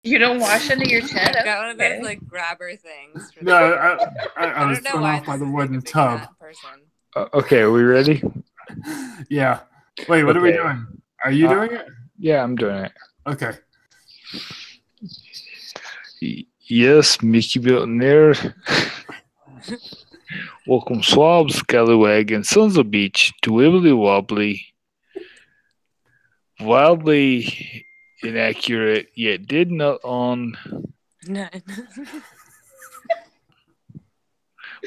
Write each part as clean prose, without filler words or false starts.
You don't wash under your tent? I've got one of Okay. those like grabber things. For No, I was don't know thrown why off by this the is, like, a wooden big tub. fat person. Okay, are we ready? Yeah. Wait, what are we Okay. doing? Are you doing it? Yeah, I'm doing it. Okay. Yes, Mickey Billionaire. Welcome, Swab, Scallywag, and Sons of Beach to Wibbly Wobbly. Wildly inaccurate, yet did not on. None.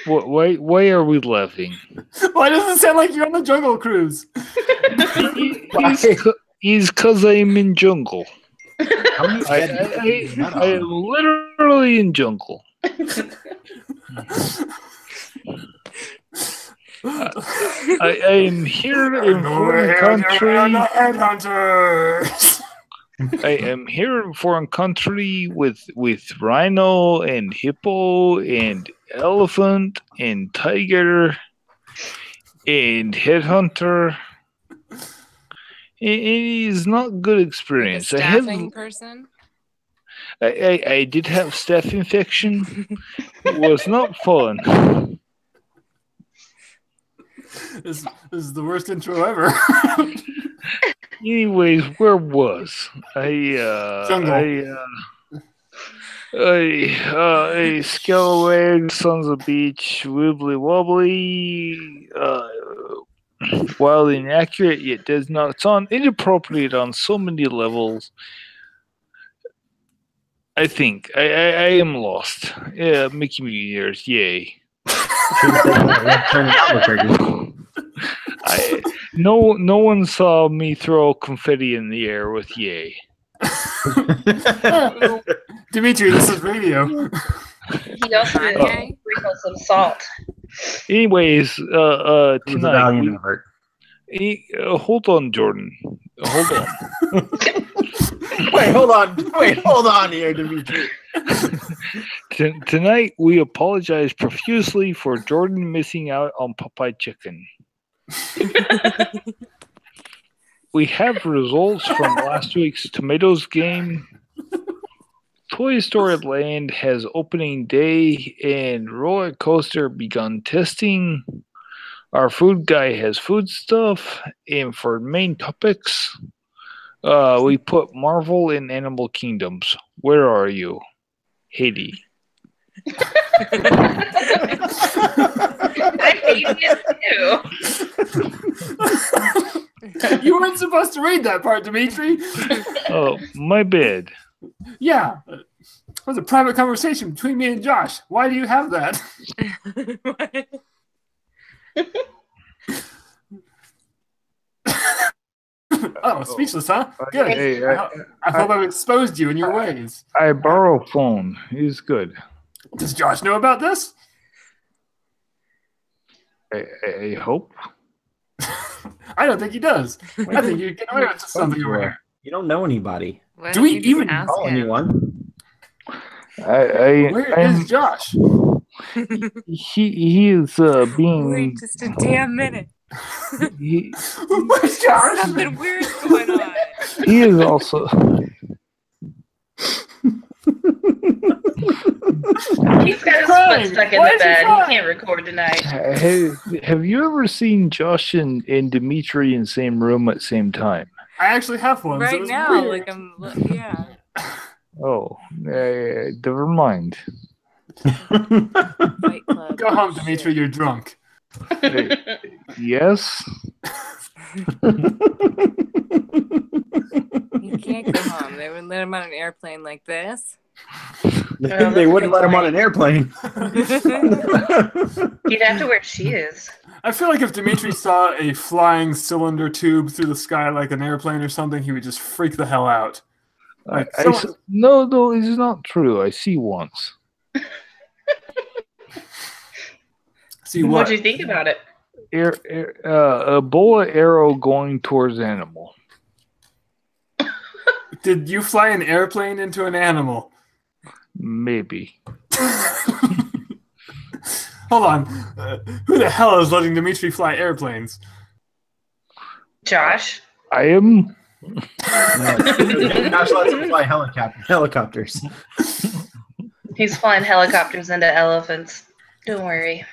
Why are we laughing? Why does it sound like you're on the Jungle Cruise? It's because I'm in jungle. How many I am literally in jungle. I am here in foreign country. Headhunters. I am here in foreign country with rhino and hippo and elephant and tiger and headhunter. It is not good experience. Like a staffing person. I did have staph infection. It was not fun. This is the worst intro ever. Anyways, where was I? Jungle. A Scallywag, Sons of Beach, Wibbly Wobbly, while inaccurate, yet does not. It's on inappropriate on so many levels. I think I am lost. Yeah, Mickey Millionaires, yay! No one saw me throw confetti in the air with yay. Dimitri, this is radio. He also did sprinkle some salt. Anyways, tonight. Hold on, Jordan. Hold on. Wait, hold on here, Dimitri. Tonight, we apologize profusely for Jordan missing out on Popeye Chicken. We have results from last week's Tomatoes game. Toy Story Land has opening day, and Roller Coaster begun testing. Our food guy has food stuff, and for main topics, we put Marvel and Animal Kingdoms. Where are you, Haiti? I hate it too. You weren't supposed to read that part, Dimitri. Oh, my bad. Yeah. It was a private conversation between me and Josh. Why do you have that? Oh, speechless, huh? Good. Hey, I hope I've exposed you in your ways. I borrow phone. He's good. Does Josh know about this? I hope. I don't think he does. I think you get away with something over here. You don't know anybody. Why Do don't we you just even ask Call him? anyone? Where is Josh? He is being. Wait just a damn minute. Where's Josh? Something weird's going on. He is also. He's got his foot stuck in Why the is he bed. He crying? can't record tonight. Have you ever seen Josh and Dimitri in the same room at the same time? I actually have one. so Right it's now, weird. like yeah. Oh, never mind. Fight Club. Go home, Dimitri. You're drunk. Yes. You can't go home. They wouldn't let him on an airplane like this. They wouldn't let him on an airplane. He'd have to wear shoes. I feel like if Dimitri saw a flying cylinder tube through the sky like an airplane or something, he would just freak the hell out. Like, No, it's not true. I see once. See what? What'd you think about it? A bullet arrow going towards animal. Did you fly an airplane into an animal? Maybe. Hold on. Who the hell is letting Dimitri fly airplanes? Josh? I am. Josh lets him fly helicopters. He's flying helicopters into elephants. Don't worry.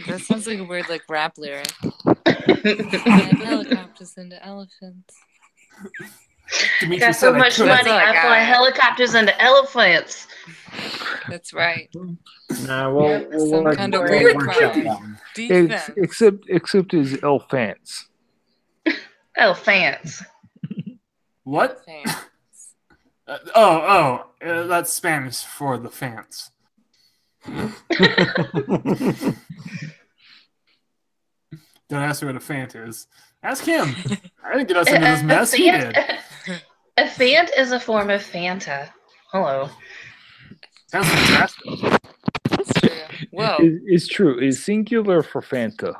That sounds like a weird like rap lyric. Flying helicopters into elephants. Dimitri Got so said I much could. money, I fly Alright. helicopters into elephants. That's right. Nah, we'll Some work- kind of we'll weird work crime. that one. Defense. Except his elephants. Elephants. What? Thanks. That's Spanish for the fans. Don't ask me what a fant is. Ask him. I didn't get us into this mess. He did. A fant is a form of Fanta. Hello. Sounds fantastic. That's true. Whoa. It's true. It's singular for Fanta.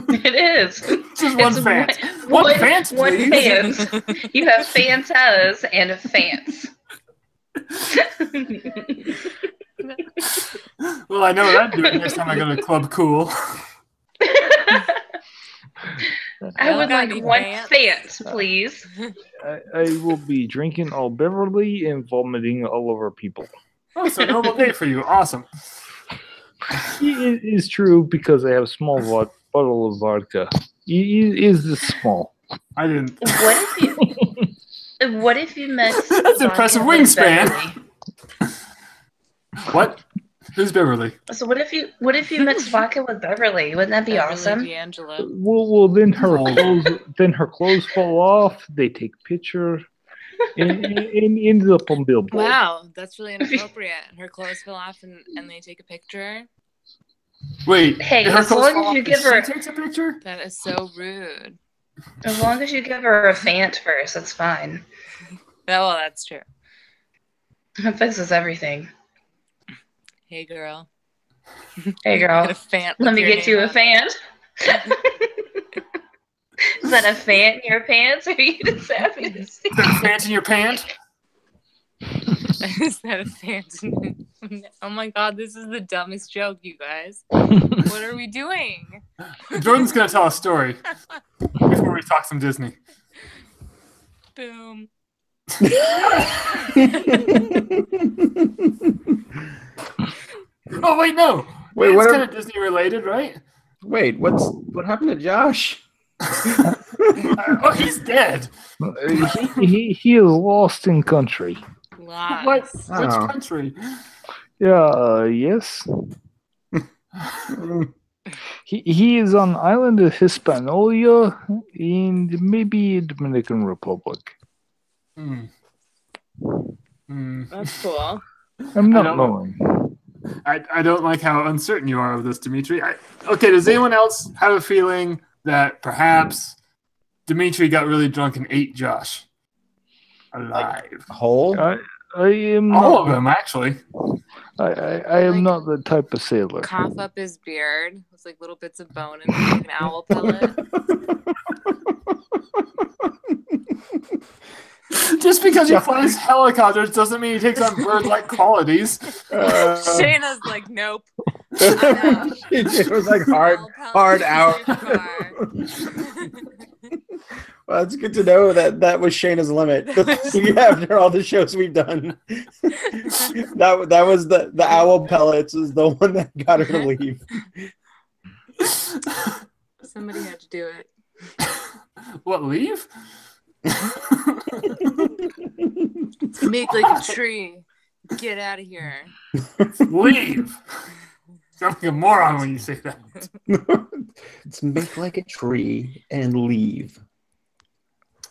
It is. Just one It's fant. One fant, One please. fant. You have Fantas and fants. Well, I know what I'm doing next time I go to Club Cool. I would Got like any one fants? fant, please. I will be drinking all Beverly and vomiting all over people. Oh, so normal day for you. Awesome. It is true because I have a small bottle of vodka. It is this small. I didn't. What if you mix That's impressive vodka with wingspan. Beverly? What? Who's Beverly? So what if you mix vodka with Beverly? Wouldn't that be Beverly awesome? D'Angelo. Well, then her clothes fall off. They take picture, and ended up on Billboard. Wow, that's really inappropriate. Her clothes fell off and they take a picture. Wait. Hey, did her as clothes long fall as off you and give her- she takes a picture? That is so rude. As long as you give her a fant first, that's fine. Oh, well, that's true. That fixes everything. Hey, girl. Hey, Get girl. a fant Let with me your get you name a on fant. Is that a fant in your pants, or are you just happy to see? Is that a fant in your pant? it. Is that a fant? Oh my god, this is the dumbest joke, you guys. Oh, What are we doing? Jordan's going to tell a story before we talk some Disney. Boom. Oh, wait, no. Wait, It's what? kind of Disney related, right? Wait, what happened to Josh? Oh, he's dead. he is lost in country. Lots. What? Which Oh. country? Yeah, yes. He is on island of Hispaniola and maybe Dominican Republic. Hmm. Hmm. That's cool. I'm I not don't know. knowing. I don't like how uncertain you are of this, Dimitri. Okay, does anyone else have a feeling that perhaps Dimitri got really drunk and ate Josh alive? Whole? I am All not, of them, actually. I am Like- not the type of sailor. Cough up his beard with like little bits of bone and like an owl pellet. Just because he flies helicopters doesn't mean he takes on bird-like qualities. Shayna's like, nope. It was like hard Owl pellet out. is too far. Well, it's good to know that was Shayna's limit. After all the shows we've done, that was the owl pellets is the one that got her to leave. Somebody had to do it. What, leave? Make like a tree. Get out of here. Leave! Sound like a moron when you say that. Let's make like a tree and leave.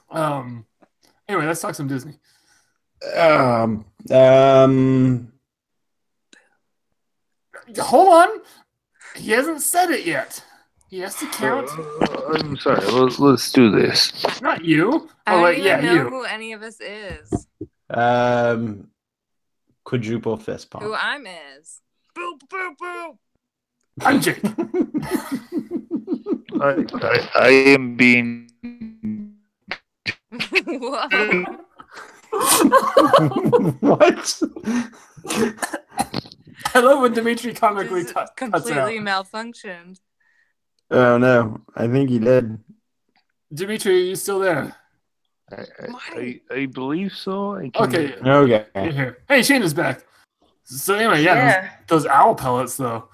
Anyway, let's talk some Disney. Um, Hold on. He hasn't said it yet. He has to count. I'm sorry. Let's do this. Not you. I Oh, don't wait, even yeah, know you. who any of us is. Quadruple fist Who pump. I'm is. Boo, boo, boo. I'm Jake. I am being. Whoa. What? I love when Dimitri comically Just cuts out. completely malfunctioned. Oh no, I think he did. Dimitri, are you still there? I believe so. I can, Okay. Okay. Here. Hey, Shane is back. So anyway, yeah. Those owl pellets, though.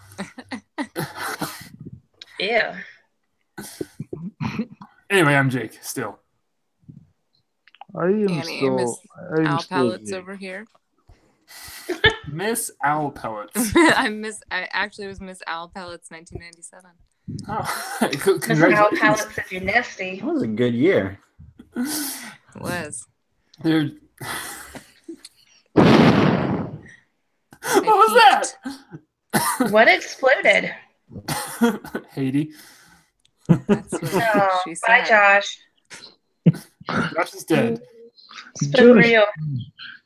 Yeah. Anyway, I'm Jake, still. I am Annie, still. Miss I'm Owl still Pellets Jake. over here. Miss Owl Pellets. I actually was Miss Owl Pellets 1997. Oh, Miss Owl congratulations. Pallets if you're nasty. That was a good year. It was. Dude. I What was that? What exploded? Haiti. That's what Oh, she bye, said. Josh. Josh is dead. It's been real.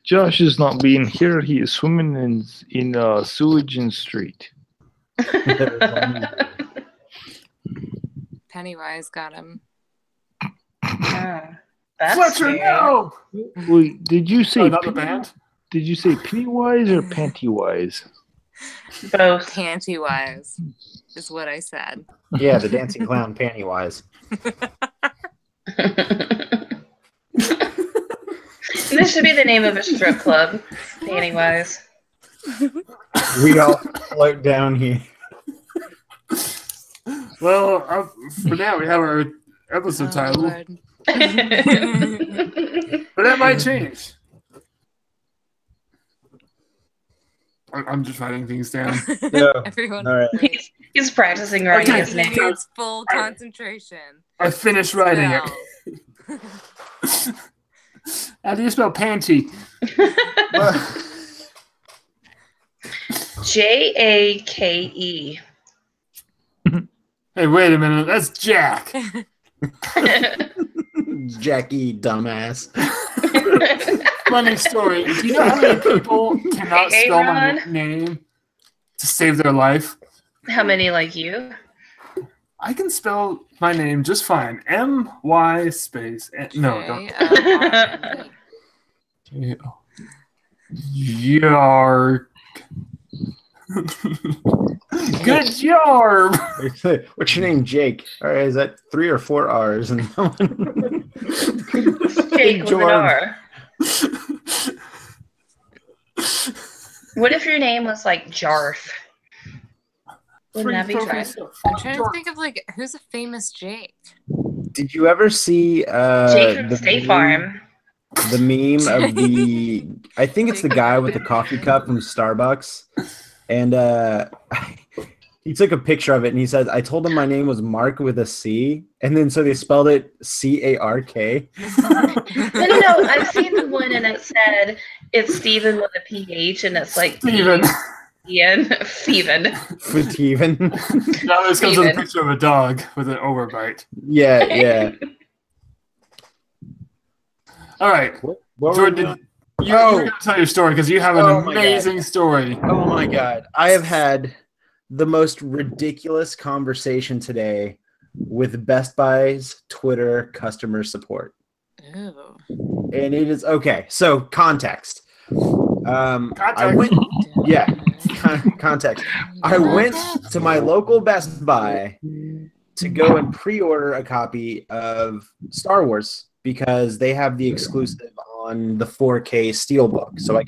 Josh is not being here. He is swimming in sewage and street. Pennywise got him. Oh, that's Fletcher, scary. no! Wait, did you say Oh, not the band? Did you say Pennywise or Pantywise? Both. Pantywise is what I said. Yeah, the dancing clown Pennywise. This should be the name of a strip club, Pennywise. We all float down here. Well, for now, we have our episode Oh, title, Lord. but that might change. I'm just writing things down. Yeah. Everyone, All right. please. He's practicing writing Okay. his He name. needs full concentration. I finished writing it. Spell. How do you spell panty? Jake. Hey, wait a minute. That's Jack. Jackie, dumbass. Funny story. Do you know how many people cannot Hey, spell my Ron. name to save their life? How many like you? I can spell my name just fine. M-Y space. No, don't. J-O-R-N-E. Yark. Good job. What's your name, Jake? All right, is that 3 or 4 R's? And Jake with an R. What if your name was like Jarth? Wouldn't that be trash? I'm trying to think of like who's a famous Jake. Did you ever see Jake from State Farm. the meme of the? I think it's the guy with the coffee cup from Starbucks, and he took a picture of it and he said, "I told him my name was Mark with a C, and then so they spelled it C-A-R-K." No. I've seen the one and it said it's Steven with a PH and it's like Steven. Ian. Steven. Steven. Now this comes with a Steven. picture of a dog with an overbite. Yeah. All right. What were we Jordan, doing? you're going to tell your story because you have an Oh my God. amazing story. Oh my God. I have had the most ridiculous conversation today with Best Buy's Twitter customer support. Ooh. And it is okay. So context. I Context. went, yeah, context. I went to my local Best Buy to go and pre-order a copy of Star Wars because they have the exclusive on the 4K Steelbook, so I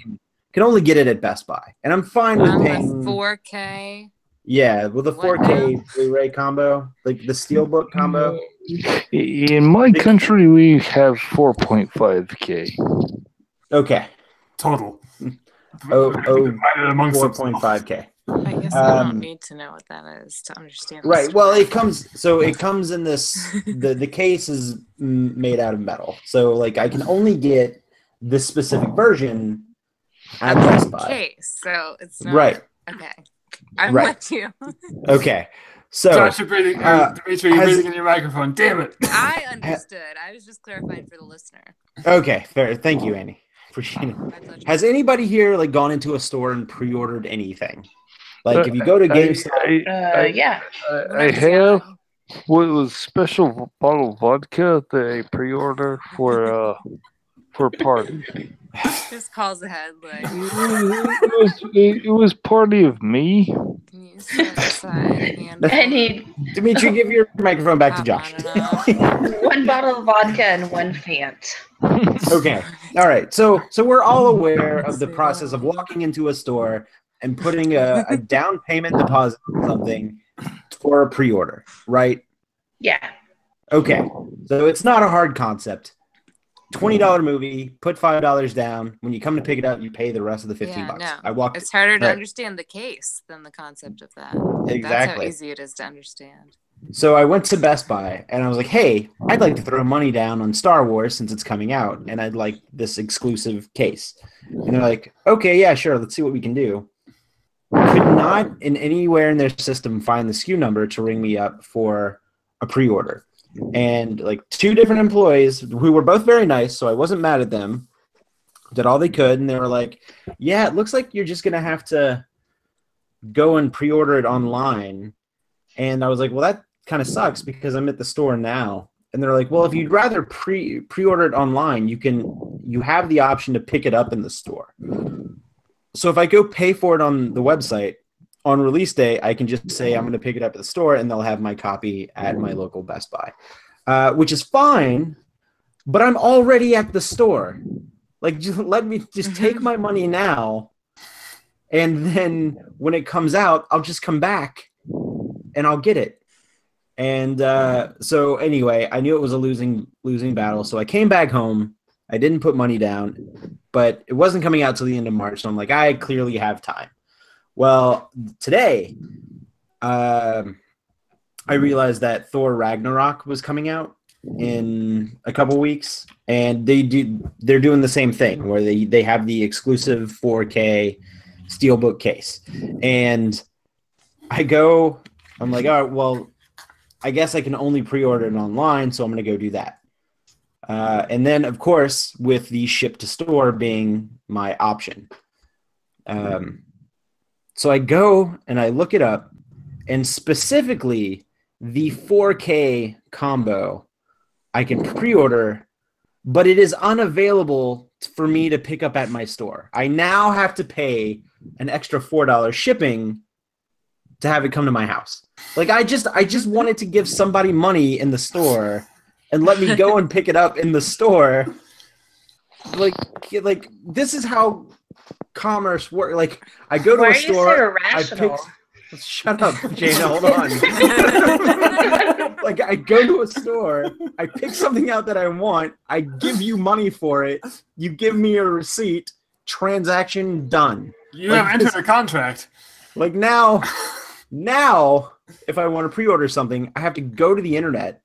can only get it at Best Buy, and I'm fine with On paying. the 4K. Yeah, with the What 4K Blu-ray combo, like the Steelbook combo. In my country, we have 4.5K. Okay, Total. Divided amongst themselves. 4.5K. I guess I don't need to know what that is to understand. the Right. Well, story. it comes in this. The case is made out of metal, so like I can only get this specific version at Best Buy. Case, so it's not Right. Okay, I'm Right. with you. Okay. So Josh, you're breathing. Dimitri, you're has- breathing in your microphone. Damn it. I understood. I was just clarifying for the listener. okay, fair. Thank you, Annie. Appreciate it. My pleasure. Has anybody here like gone into a store and pre-ordered anything? Like if you go to GameStop, Yeah. I have what was special bottle of vodka that I pre-ordered for a party. Just calls ahead like It was party of me. can you Set aside a handful. I need Dimitri, give your microphone back to Josh. one bottle of vodka and one Fant. Okay. All right. So we're all aware of the process of walking into a store and putting a down payment deposit on something for a pre-order, right? Yeah. Okay. So it's not a hard concept. $20 movie, put $5 down. When you come to pick it up, you pay the rest of the $15. No. I walked. It's harder to right. understand the case than the concept of that. Exactly. That's how easy it is to understand. So I went to Best Buy and I was like, hey, I'd like to throw money down on Star Wars since it's coming out, and I'd like this exclusive case. And they're like, okay, yeah, sure, let's see what we can do. Could not in anywhere in their system find the SKU number to ring me up for a pre-order. And like 2 different employees who were both very nice, so I wasn't mad at them, did all they could, and they were like, yeah, it looks like you're just going to have to go and pre-order it online. And I was like, well, that kind of sucks because I'm at the store now. And they're like, well, if you'd rather pre-order it online, you have the option to pick it up in the store. So if I go pay for it on the website, on release day, I can just say I'm going to pick it up at the store, and they'll have my copy at my local Best Buy, which is fine, but I'm already at the store. Like, just let me just take my money now, and then when it comes out, I'll just come back, and I'll get it. And so anyway, I knew it was a losing battle, so I came back home. I didn't put money down, but it wasn't coming out till the end of March, so I'm like, I clearly have time. Well, today, I realized that Thor Ragnarok was coming out in a couple weeks, and they're doing the same thing where they have the exclusive 4K Steelbook case. And I'm like, all right, well, I guess I can only pre-order it online, so I'm going to go do that. And then, of course, with the ship to store being my option. So I go and I look it up, and specifically the 4K combo I can pre-order, but it is unavailable for me to pick up at my store. I now have to pay an extra $4 shipping to have it come to my house. Like I just wanted to give somebody money in the store and let me go and pick it up in the store. Like this is how commerce work. Like I go to a store, shut up, Jana, hold on. Like I go to a store, I pick something out that I want, I give you money for it, you give me a receipt, transaction done. You have entered a contract. Like now if I want to pre-order something, I have to go to the internet,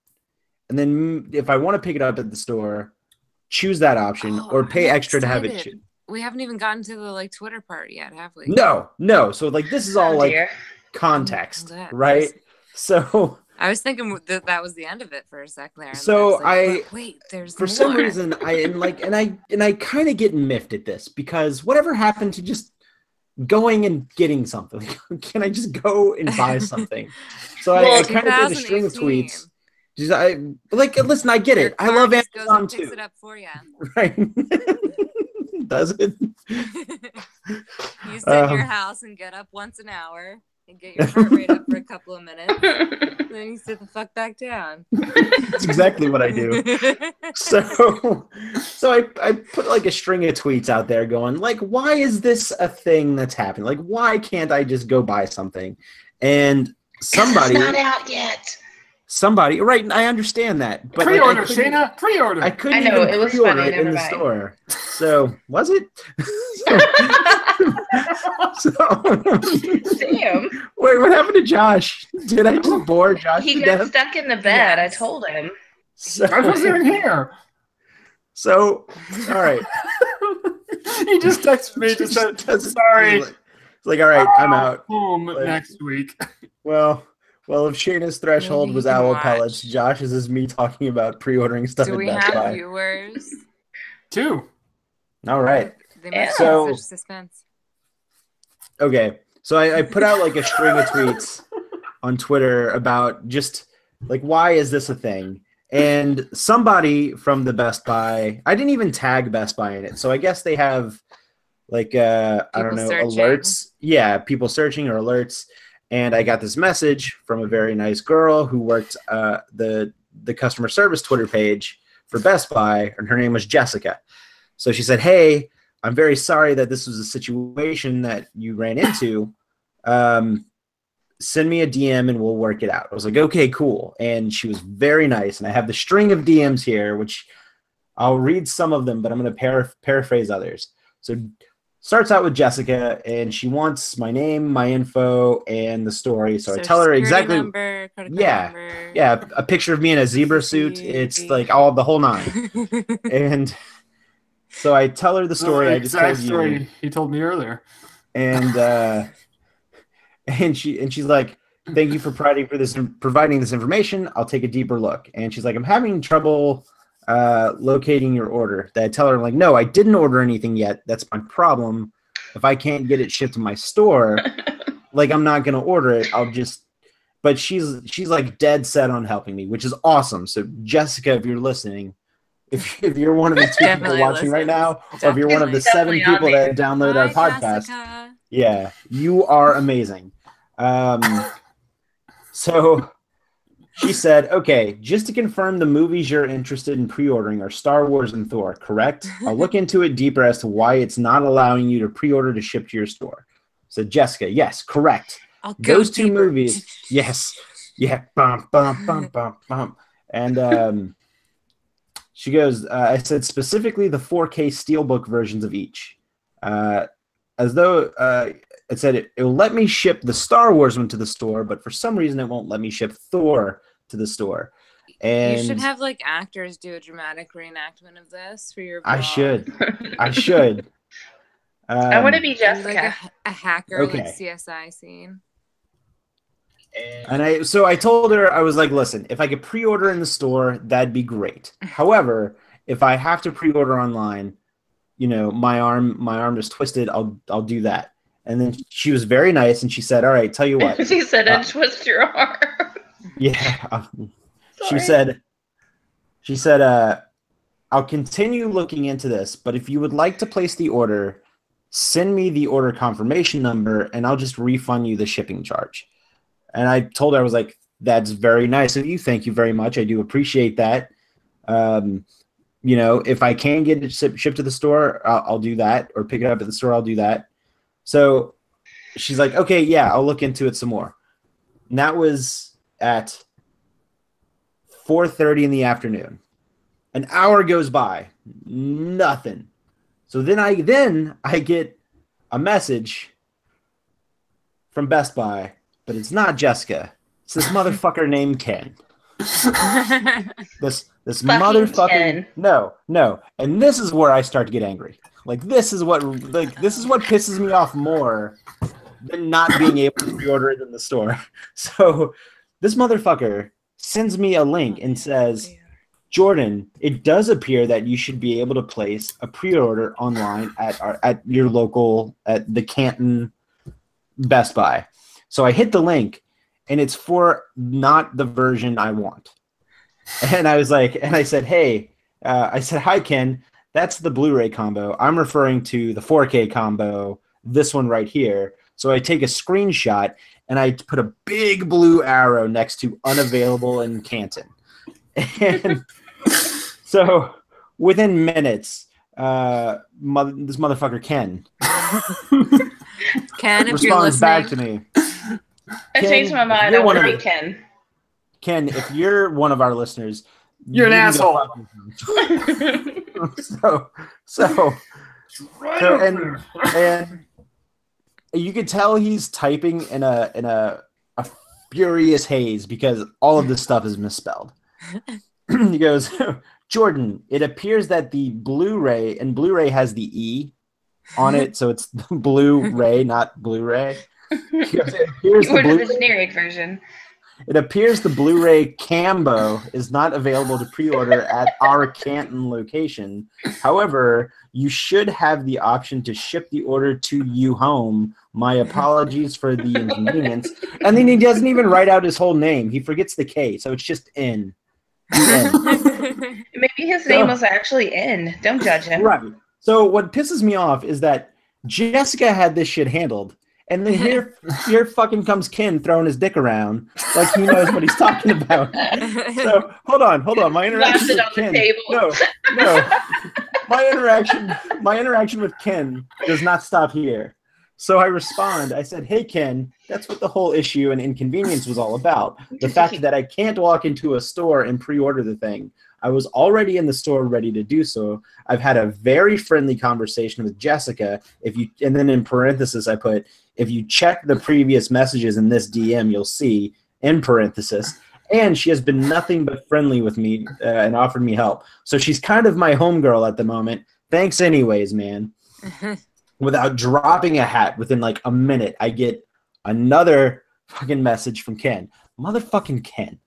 and then if I want to pick it up at the store, choose that option or pay extra to have it shipped. We haven't even gotten to the Twitter part yet, have we? No. So this is all context, right? So I was thinking that was the end of it for a second there. So wait, there's for some reason I kind of get miffed at this because whatever happened to just going and getting something? Can I just go and buy something? So I kind of did a string of tweets. Listen, I get it. I love Amazon too. Picks it up for you. Right. Does it? You sit in your house and get up once an hour and get your heart rate up for a couple of minutes. Then you sit the fuck back down. That's exactly what I do. So I put a string of tweets out there going why is this a thing that's happening? Why can't I just go buy something? And somebody, it's not out yet. Somebody, right? I understand that, but pre-order, Shayna, pre-order. I couldn't even pre-order it in the store. So was it? Damn. Wait, what happened to Josh? Did I just bore Josh? He got stuck in the bed. Yes. I told him. So, I wasn't even here. So, all right. He just texted me. Just said, sorry. It's all right, I'm out. Home next week. Well, if Shayna's threshold was owl pellets, Josh's is me talking about pre-ordering stuff. Do we have viewers? 2. All right. So suspense. Okay, so I put out a string of tweets on Twitter about just why is this a thing? And somebody from the Best Buy, I didn't even tag Best Buy in it, so I guess they have I don't know, searching. alerts. Yeah, people searching or alerts. And I got this message from a very nice girl who worked the customer service Twitter page for Best Buy, and her name was Jessica. So she said, "Hey, I'm very sorry that this was a situation that you ran into. Send me a DM and we'll work it out." I was like, "Okay, cool." And she was very nice. And I have the string of DMs here, which I'll read some of them, but I'm going to paraphrase others. So starts out with Jessica, and she wants my name, my info, and the story. So I tell her exactly. Number, yeah, a picture of me in a zebra suit. It's like the whole nine. And so I tell her the story. I just told you. He told me earlier. And she's like, "Thank you for providing this information. I'll take a deeper look." And she's like, "I'm having trouble locating your order." That I tell her, like, "No, I didn't order anything yet. That's my problem. If I can't get it shipped to my store, like, I'm not gonna order it. I'll just." But she's like dead set on helping me, which is awesome. So Jessica, if you're listening, if you're one of the 2 people watching right now, or if you're one of the 7 people that download our podcast, Jessica. yeah, you are amazing. So she said, "Okay, just to confirm, the movies you're interested in pre-ordering are Star Wars and Thor, correct? I'll look into it deeper as to why it's not allowing you to pre-order to ship to your store." So Jessica, yes, correct. Those 2 movies, yes. Yeah, bump, bump, bump, bump, bump. And she goes, "I said specifically the 4K Steelbook versions of each. As though it said it will let me ship the Star Wars one to the store, but for some reason it won't let me ship Thor to the store." And you should have like actors do a dramatic reenactment of this for your vlog. I should. I want to be Jessica. Like a hacker, Okay. like CSI scene. And I told her, I was like, "Listen, if I could pre-order in the store, that'd be great. However, if I have to pre-order online, you know, my arm is twisted, I'll do that." And then she was very nice, and she said, "All right, tell you what." She said, "Twist your arm." Yeah. She said, "I'll continue looking into this, but if you would like to place the order, send me the order confirmation number, and I'll just refund you the shipping charge." And I told her, I was like, "That's very nice of you. Thank you very much. I do appreciate that. You know, if I can get it shipped to the store, I'll do that, or pick it up at the store, I'll do that." So she's like, "Okay, yeah, I'll look into it some more." And that was at 4:30 in the afternoon. An hour goes by, nothing. So then I get a message from Best Buy, but it's not Jessica. It's this motherfucker named Ken. This motherfucker. Ken. No. And this is where I start to get angry. Like, this is what pisses me off more than not being able to pre-order it in the store. So this motherfucker sends me a link and says, "Jordan, it does appear that you should be able to place a pre-order online at your local, at the Canton Best Buy." So I hit the link, and it's for not the version I want. And I was like, and I said, "Hey," I said, "Hi, Ken. That's the Blu-ray combo. I'm referring to the 4K combo, this one right here." So I take a screenshot, and I put a big blue arrow next to unavailable in Canton. And so within minutes, this motherfucker Ken Ken, if you're responds listening, back to me. I changed my mind. I want to be Ken. Ken, if you're one of our listeners, You're an you need to asshole. and you could tell he's typing in a furious haze because all of this stuff is misspelled. He goes, "Jordan, it appears that the Blu-ray, and Blu-ray has the E on it, so it's the Blu-ray, not Blu-ray." He goes, You ordered the generic version. "It appears the Blu-ray Cambo is not available to pre-order at our Canton location. However, you should have the option to ship the order to you home. My apologies for the inconvenience." And then he doesn't even write out his whole name. He forgets the K, so it's just N. Maybe his name was actually N. Don't judge him. Right. So what pisses me off is that Jessica had this shit handled, And then here fucking comes Ken throwing his dick around like he knows what he's talking about. So hold on. My interaction with Ken. No. My interaction with Ken does not stop here. So I respond. I said, "Hey Ken, that's what the whole issue and inconvenience was all about. The fact that I can't walk into a store and pre-order the thing. I was already in the store ready to do so. I've had a very friendly conversation with Jessica. And then in parentheses I put, if you check the previous messages in this DM, you'll see in parentheses. And she has been nothing but friendly with me and offered me help. So she's kind of my homegirl at the moment. Thanks anyways, man." Without dropping a hat, within like a minute, I get another fucking message from Ken. Motherfucking Ken.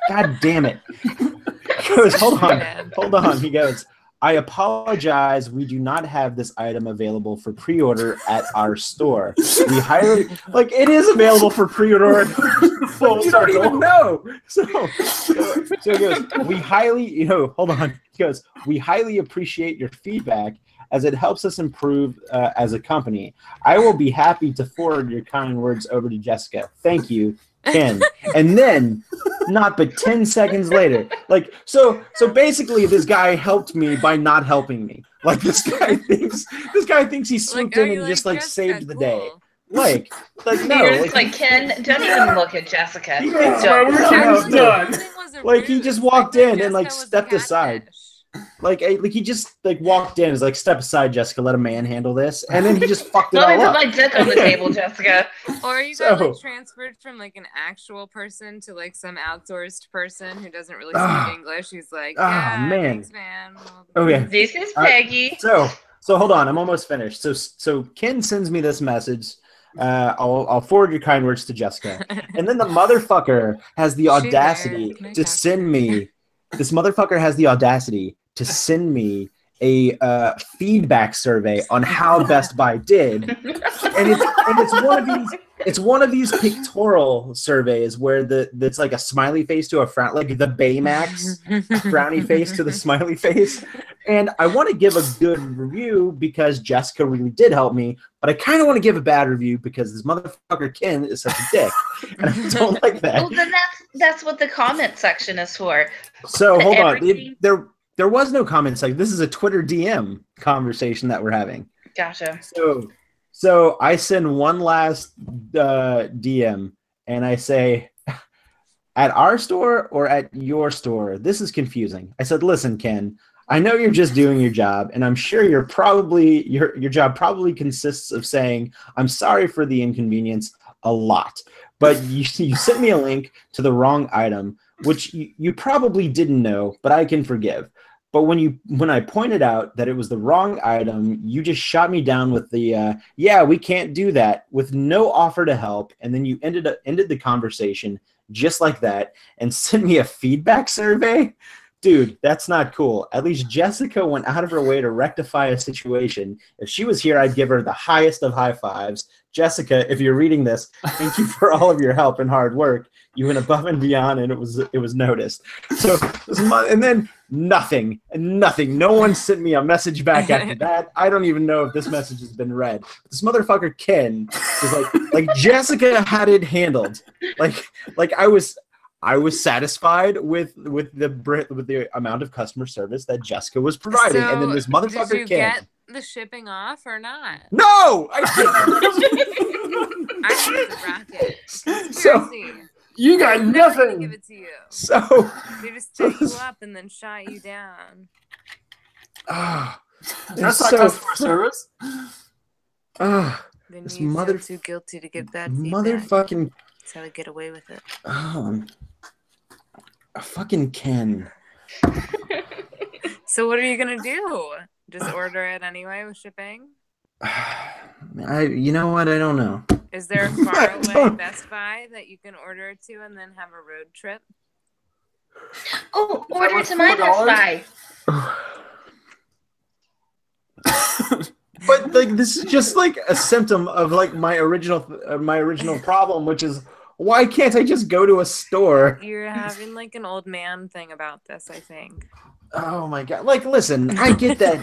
God damn it. He goes, hold on. He goes, "I apologize. We do not have this item available for pre-order at our store. We highly it is available for pre-order. Full you don't even know." So he goes, "We highly, hold on." He goes, "We highly appreciate your feedback as it helps us improve as a company. I will be happy to forward your kind words over to Jessica. Thank you, Ken." And then, not but 10 seconds later, so basically, this guy helped me by not helping me. This guy thinks he swooped in and just saved the day. No. You're just Ken, don't even look at Jessica. No. He just walked in and stepped aside. He just walked in, is step aside, Jessica, let a man handle this, and then he just fucked it all up. Let me put my dick on the table, Jessica. Or you got transferred from an actual person to some outsourced person who doesn't really speak English. He's man. Thanks, man. Okay. This is Peggy. So hold on, I'm almost finished. So Ken sends me this message. I'll forward your kind words to Jessica, and then the motherfucker has the audacity to send me. This motherfucker has the audacity to send me a feedback survey on how Best Buy did, and it's one of these pictorial surveys where that's a smiley face to a frown, the Baymax frowny face to the smiley face. And I want to give a good review because Jessica really did help me, but I kind of want to give a bad review because this motherfucker Ken is such a dick, and I don't like that. Well, then that's what the comment section is for. So hold on, there was no comment section. This is a Twitter DM conversation that we're having. Gotcha. So I send one last DM and I say, "At our store or at your store? This is confusing." I said, "Listen, Ken, I know you're just doing your job, and I'm sure your job probably consists of saying, 'I'm sorry for the inconvenience,' a lot. But you sent me a link to the wrong item, which you probably didn't know, but I can forgive. But when I pointed out that it was the wrong item, you just shot me down with the yeah, we can't do that, with no offer to help, and then you ended the conversation just like that and sent me a feedback survey. Dude, that's not cool. At least Jessica went out of her way to rectify a situation. If she was here, I'd give her the highest of high fives. Jessica, if you're reading this, thank you for all of your help and hard work. You went above and beyond, and it was noticed." So, and then nothing. No one sent me a message back after that. I don't even know if this message has been read. This motherfucker Ken is like Jessica had it handled. I was satisfied with the amount of customer service that Jessica was providing, and then this motherfucker did you Ken. Get the shipping off or not? No, I I need the rocket. So you got nothing. Give it to you. So they just took you up and then shot you down. That's not customer service. Then this you feel too guilty to give that motherfucking. That's how I get away with it. A fucking Ken. So what are you gonna do? Just order it anyway with shipping? You know what? I don't know. Is there a faraway Best Buy that you can order it to and then have a road trip? Oh, order to my Best Buy. But this is just a symptom of my original problem, which is, why can't I just go to a store? You're having an old man thing about this, I think. Oh my god! Listen, I get that.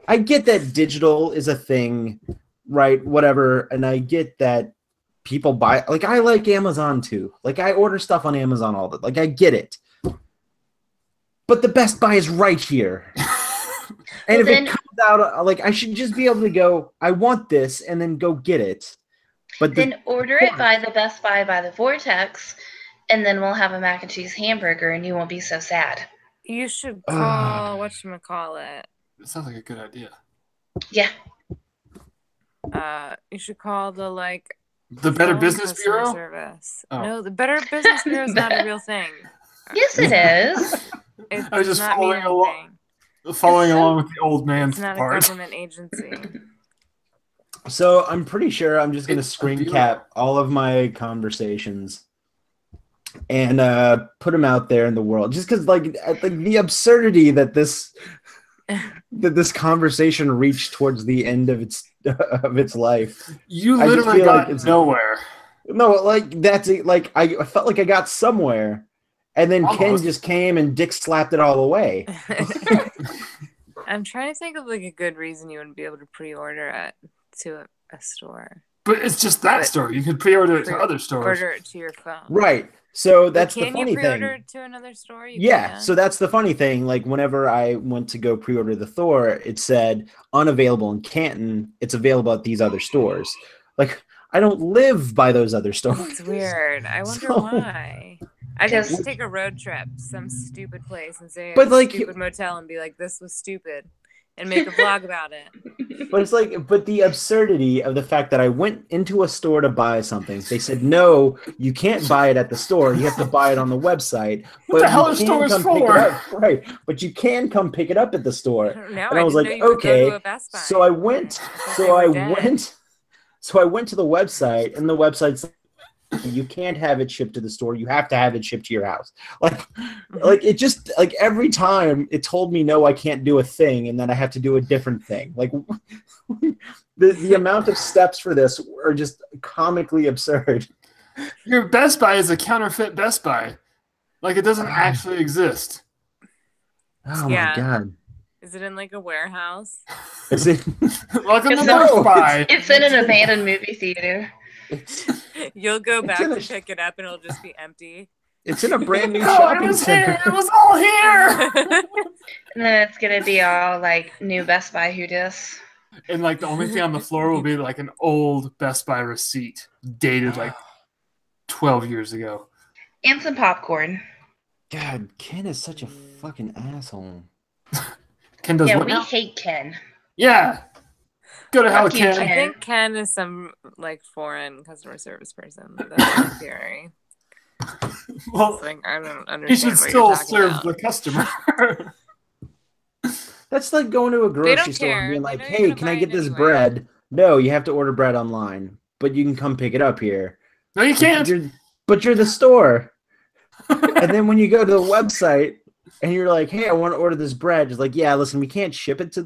I get that digital is a thing, right, whatever, and I get that people buy, like, I like Amazon too. Like, I order stuff on Amazon all the, like, I get it. But the Best Buy is right here. And if it comes out, like, I should just be able to go, I want this, and then go get it. But then order it by the Best Buy by the Vortex, and then we'll have a mac and cheese hamburger, and you won't be so sad. You should call, whatchamacallit. That sounds like a good idea. Yeah. You should call the Better Business Bureau? Service. Oh. No, the Better Business Bureau is not a real thing. Yes, it is. I was just following along with the old man's part. It's not a government agency. So I'm pretty sure I'm just going to screen cap all of my conversations and put them out there in the world, just because the absurdity that this conversation reached towards the end of its life. You literally got nowhere. No, that's it. Like, I felt like I got somewhere, and then almost. Ken just came and Dick slapped it all away. I'm trying to think of a good reason you wouldn't be able to pre-order it to a store. But it's just that store. You could pre-order it to other stores. Order it to your phone. Right. So that's the funny thing. Can you pre-order it to another store? Yeah. So that's the funny thing. Like, whenever I went to go pre-order the Thor, it said unavailable in Canton. It's available at these other stores. Like, I don't live by those other stores. It's weird. I wonder why. I just take a road trip to some stupid place and say stupid motel and be like, this was stupid, and make a vlog about it. But it's but the absurdity of the fact that I went into a store to buy something. They said, no, you can't buy it at the store. You have to buy it on the website. What the hell are stores for? Right. But you can come pick it up at the store. No, and I was like, okay. So I went to the website, and the website's you can't have it shipped to the store. You have to have it shipped to your house. Like it just every time it told me no, I can't do a thing, and then I have to do a different thing. Like the amount of steps for this are just comically absurd. Your Best Buy is a counterfeit Best Buy. Like, it doesn't actually exist. Oh my god. Is it in a warehouse? Is it? Welcome to Best Buy. It's in an abandoned movie theater. You'll go back to pick it up and it'll just be empty. It's in a brand new shopping center. It was all here. And then it's gonna be all new Best Buy Who Dis. And the only thing on the floor will be an old Best Buy receipt dated 12 years ago. And some popcorn. God, Ken is such a fucking asshole. Ken does what we now? hate Ken. Yeah. Go to hell, Ken. I think Ken is some foreign customer service person. That's my theory. Well, I don't understand. He should still serve the customer. That's like going to a grocery store and being like, "Hey, can I get this bread?" No, you have to order bread online, but you can come pick it up here. No, you can't. But you're the store. And then when you go to the website and you're like, "Hey, I want to order this bread," it's like, "Yeah, listen, we can't ship it to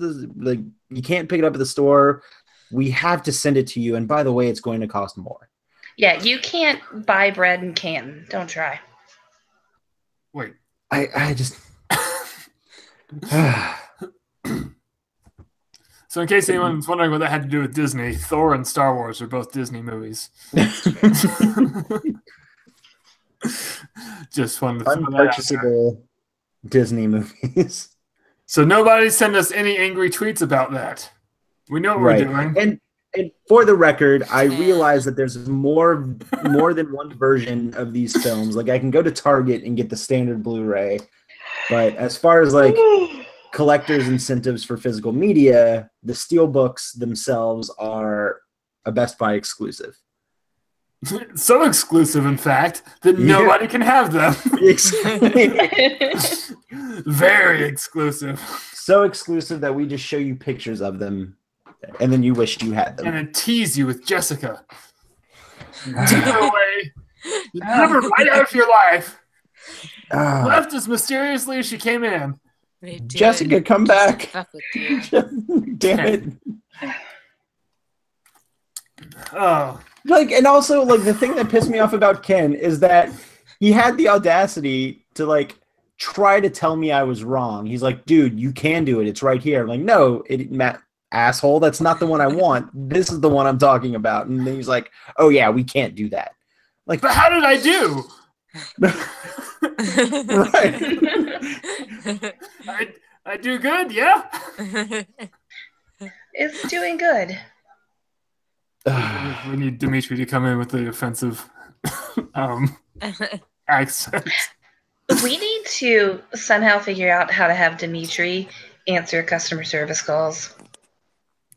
you can't pick it up at the store. We have to send it to you. And by the way, it's going to cost more." Yeah, you can't buy bread in Canton. Don't try. Wait. I just... So in case anyone's wondering what that had to do with Disney, Thor and Star Wars are both Disney movies. Just fun to unpurchasable Disney movies. So nobody send us any angry tweets about that. We know what we're doing. And for the record, I realize that there's more than one version of these films. I can go to Target and get the standard Blu-ray, but as far as collectors' incentives for physical media, the Steelbooks themselves are a Best Buy exclusive. So exclusive, in fact, that nobody can have them. Very exclusive. So exclusive that we just show you pictures of them, and then you wish you had them. And then tease you with Jessica. Take her away. Never right out of your life. Left as mysteriously as she came in. Jessica, come back. Damn it. Oh. And also, the thing that pissed me off about Ken is that he had the audacity to, try to tell me I was wrong. He's like, dude, you can do it. It's right here. I'm like, no, Matt, asshole. That's not the one I want. This is the one I'm talking about. And then he's like, oh, yeah, we can't do that. Like, but how did I do? Right. I do good, yeah. It's doing good. We need Dimitri to come in with the offensive accent. We need to somehow figure out how to have Dimitri answer customer service calls.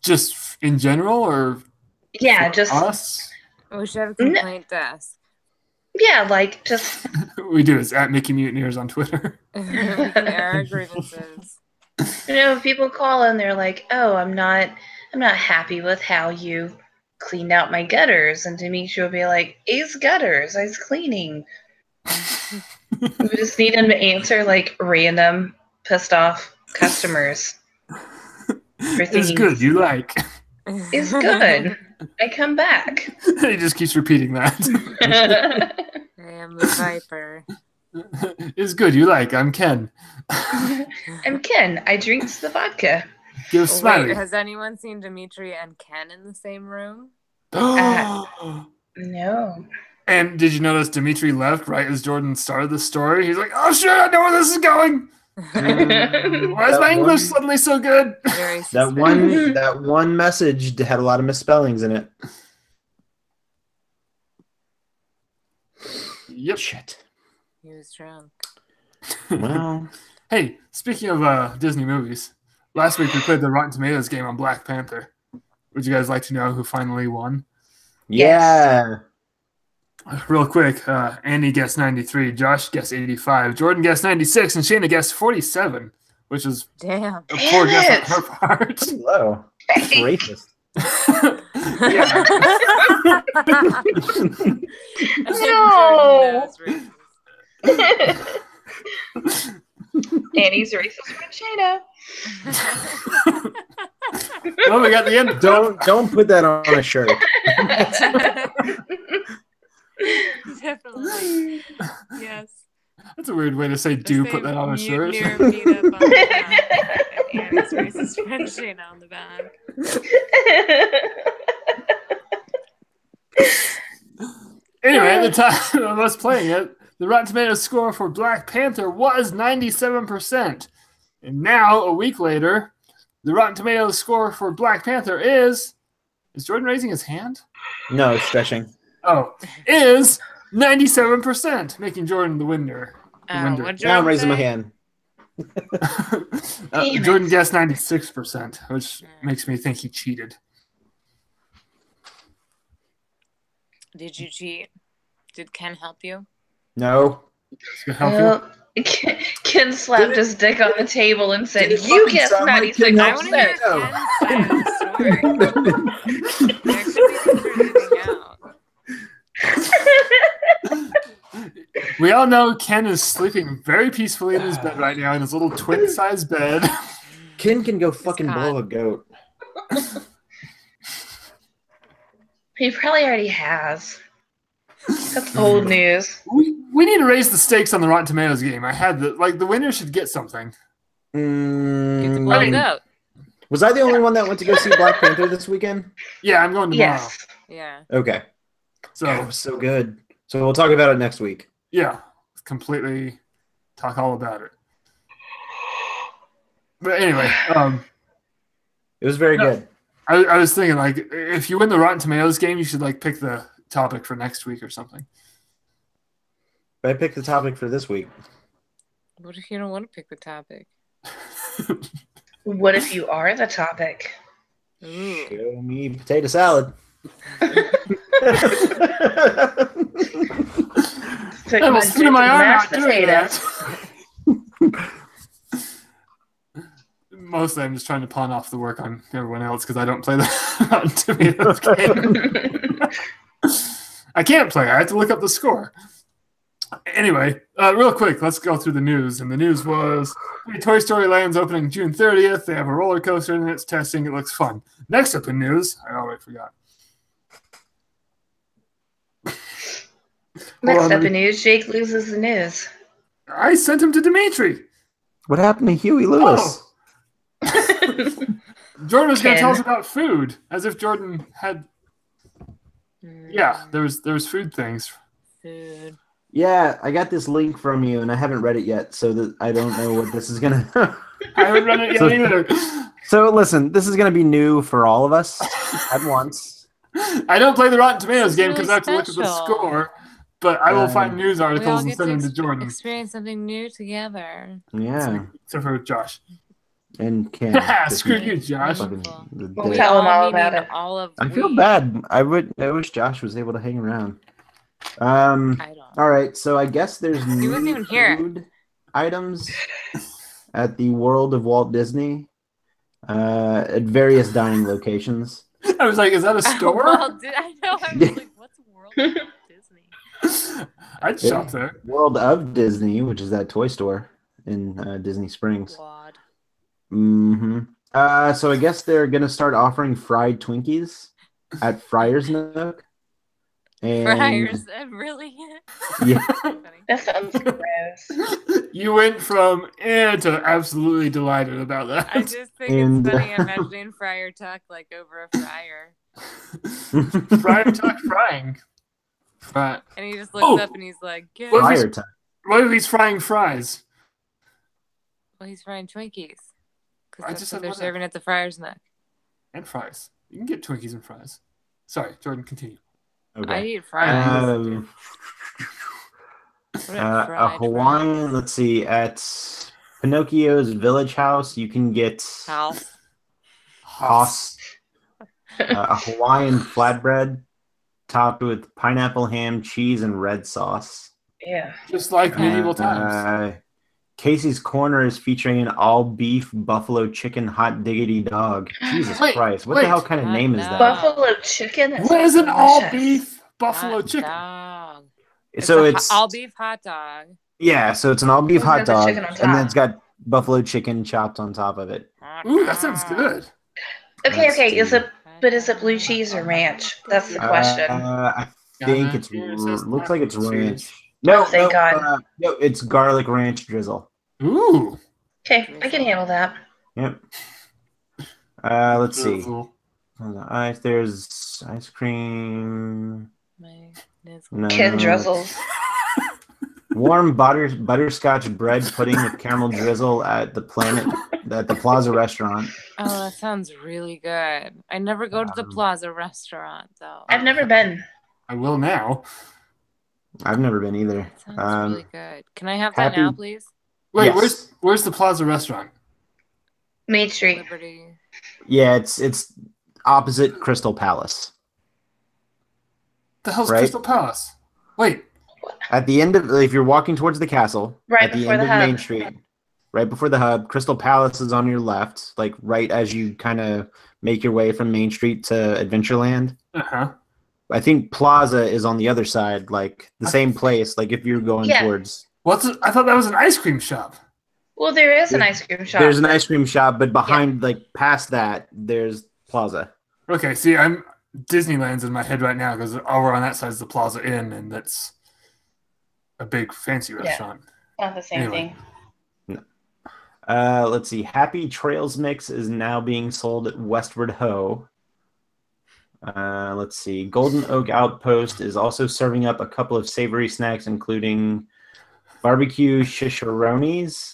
Just in general, or yeah, just us? We should have a complaint desk. Yeah, like just we do. It's at Mickey Mutineers on Twitter. We can air our grievances. You know, people call and they're like, "Oh, I'm not happy with how you cleaned out my gutters," and Dimitri will be like, "Ace gutters, I's cleaning." We just need him to answer like random pissed off customers. It's good. You like? It's good. I come back. He just keeps repeating that. I am the Viper. It's good. You like? I'm Ken. I'm Ken. I drinks the vodka. Give Smiley. Wait, has anyone seen Dimitri and Ken in the same room? No. And did you notice Dimitri left right as Jordan started the story? He's like, "Oh shit, I know where this is going." Why is my English suddenly so good? That one message had a lot of misspellings in it. Yep. Shit. He was drunk. Well, hey, speaking of Disney movies, last week we played the Rotten Tomatoes game on Black Panther. Would you guys like to know who finally won? Yeah. Real quick, Andy guessed 93, Josh guessed 85, Jordan guessed 96, and Shayna guessed 47, which is damn a poor guess on her part. Pretty low. That's racist. No. Annie's racist friend Shayna. Well, we got the end. Don't put that on a shirt. Definitely. Yes. That's a weird way to say put that on a shirt. Annie's racist friend Shayna on the back. Anyway, at the time of us playing it, the Rotten Tomatoes score for Black Panther was 97%. And now, a week later, the Rotten Tomatoes score for Black Panther is Jordan raising his hand? No, stretching. Oh, is 97%, making Jordan the winner. Now I'm raising my hand. Jordan guessed 96%, which makes me think he cheated. Did you cheat? Did Ken help you? No. Ken slapped his dick on the table and said, "You guessed 96%." I want to hear Ken's side of the story. We all know Ken is sleeping very peacefully in his bed right now in his little twin-sized bed. Ken can go fucking blow a goat. He probably already has. That's old news. We need to raise the stakes on the Rotten Tomatoes game. The winner should get something. Get to blow it out. Was I the only one that went to go see Black Panther this weekend? Yeah, I'm going tomorrow. Yes. Yeah. Okay. So God, it was so good. So we'll talk about it next week. Yeah, completely talk all about it. But anyway, it was very good. I was thinking, like, if you win the Rotten Tomatoes game, you should pick the topic for next week or something. But I picked the topic for this week. What if you don't want to pick the topic? What if you are the topic? Ooh. Show me potato salad. I will spin my arm out doing that. Mostly, I'm just trying to pawn off the work on everyone else because I don't play the Rotten Tomatoes game. I can't play. I have to look up the score. Anyway, real quick, let's go through the news. And the news was Toy Story Land's opening June 30th. They have a roller coaster and it's testing. It looks fun. Next up in news, I already forgot. Next up in news, Jake loses the news. I sent him to Dimitri. What happened to Huey Lewis? Oh. Jordan was going to tell us about food, as if Jordan had. Yeah, there was food things. Food. Yeah, I got this link from you, and I haven't read it yet, so that I don't know what this is gonna. I haven't read it yet either. So listen, this is gonna be new for all of us at once. I don't play the Rotten Tomatoes game because I have to look at the score, but I will find news articles and send them to Jordan. Experience something new together. Yeah. Except for Josh. And Ken. Screw you, Josh. We'll tell him all about it. I feel bad. I wish Josh was able to hang around. I don't. All right, so I guess there's new food items at the World of Walt Disney at various dining locations. I was like, is that a store? I know. I was like, what's World of Disney? I'd shop there. World of Disney, which is that toy store in Disney Springs. God. Mm-hmm. So I guess they're gonna start offering fried Twinkies at Friar's Nook. And Friars, really? Yeah. That sounds gross. You went from to absolutely delighted about that. I just think it's funny imagining Friar Tuck like over a fryer. Friar Tuck frying. And he just looks up and he's like, Friar Tuck. What if he's frying fries? Well, he's frying Twinkies. Because that's what they're serving at the Friar's Nook. And fries. You can get Twinkies and fries. Sorry, Jordan, continue. Okay. I eat fries. A Hawaiian, let's see, at Pinocchio's Village House, you can get Hoss. A Hawaiian flatbread topped with pineapple ham, cheese, and red sauce. Yeah. Just like medieval times. Casey's Corner is featuring an all-beef buffalo chicken hot diggity dog. Jesus Christ. What the hell kind of name is that? Buffalo chicken? What is an all-beef buffalo chicken? So it's all-beef hot dog. Yeah, so it's an all-beef hot dog, and then it's got buffalo chicken chopped on top of it. Ooh, that sounds good. Okay. Is it blue cheese or ranch? That's the question. I think it looks like it's ranch. No, thank God. No, it's garlic ranch drizzle. Ooh. Okay, I can handle that. Yep. Let's see. There's ice cream. No. Ken drizzles. Warm butterscotch bread pudding with caramel drizzle at the Plaza restaurant. Oh, that sounds really good. I never go to the Plaza restaurant though. I've never been. I will now. I've never been either. Sounds really good. Can I have that now, please? Wait, yes. Where's the Plaza restaurant? Main Street. Liberty. Yeah, it's opposite Crystal Palace. The hell's Crystal Palace? Wait. At the end of, if you're walking towards the castle, at the end of Main Street, right before the hub, Crystal Palace is on your left, like right as you kind of make your way from Main Street to Adventureland. Uh-huh. I think Plaza is on the other side, like the same place, like if you're going towards... I thought that was an ice cream shop. Well, there is an ice cream shop. There's an ice cream shop, but behind, like past that, there's Plaza. Okay, see, Disneyland's in my head right now because over on that side is the Plaza Inn, and that's a big fancy restaurant. Not the same thing. No. Let's see. Happy Trails Mix is now being sold at Westward Ho. Let's see. Golden Oak Outpost is also serving up a couple of savory snacks, including barbecue chicharrones.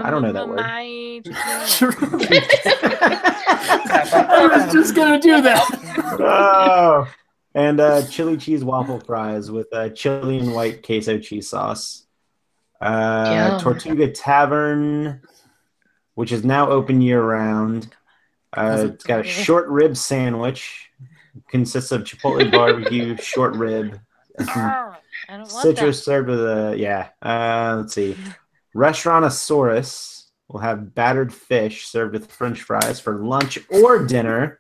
I don't know that word. I was just going to do that. Oh. And chili cheese waffle fries with chili and white queso cheese sauce. Tortuga Tavern, which is now open year-round. It's got a short rib sandwich. Consists of chipotle barbecue, short rib. I don't want Citrus served with let's see. Restaurantosaurus will have battered fish served with French fries for lunch or dinner.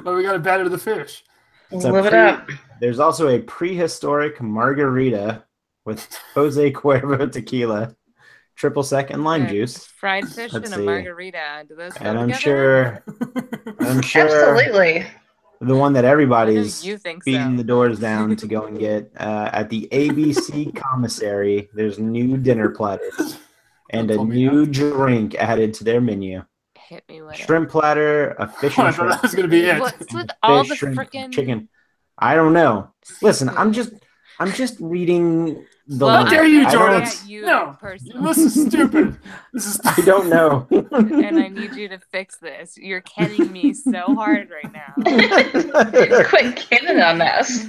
Well, we got to batter the fish. Live it up. There's also a prehistoric margarita with Jose Cuervo tequila, triple sec, and lime juice. Fried fish and a margarita. Do those go and together? I'm sure. Absolutely. The one that everybody's beating the doors down to go and get at the ABC Commissary. There's new dinner platters and a new drink added to their menu. Hit me with shrimp platter, a fish Oh, I and thought shrimp. that was gonna be it. What's with all Fish, the shrimp, freaking chicken. I don't know. Listen, I'm just reading the Well, How dare you, I Jordan? at you No, personally. this is stupid. This is. I don't know. And I need you to fix this. You're kidding me so hard right now. Quit kidding on us.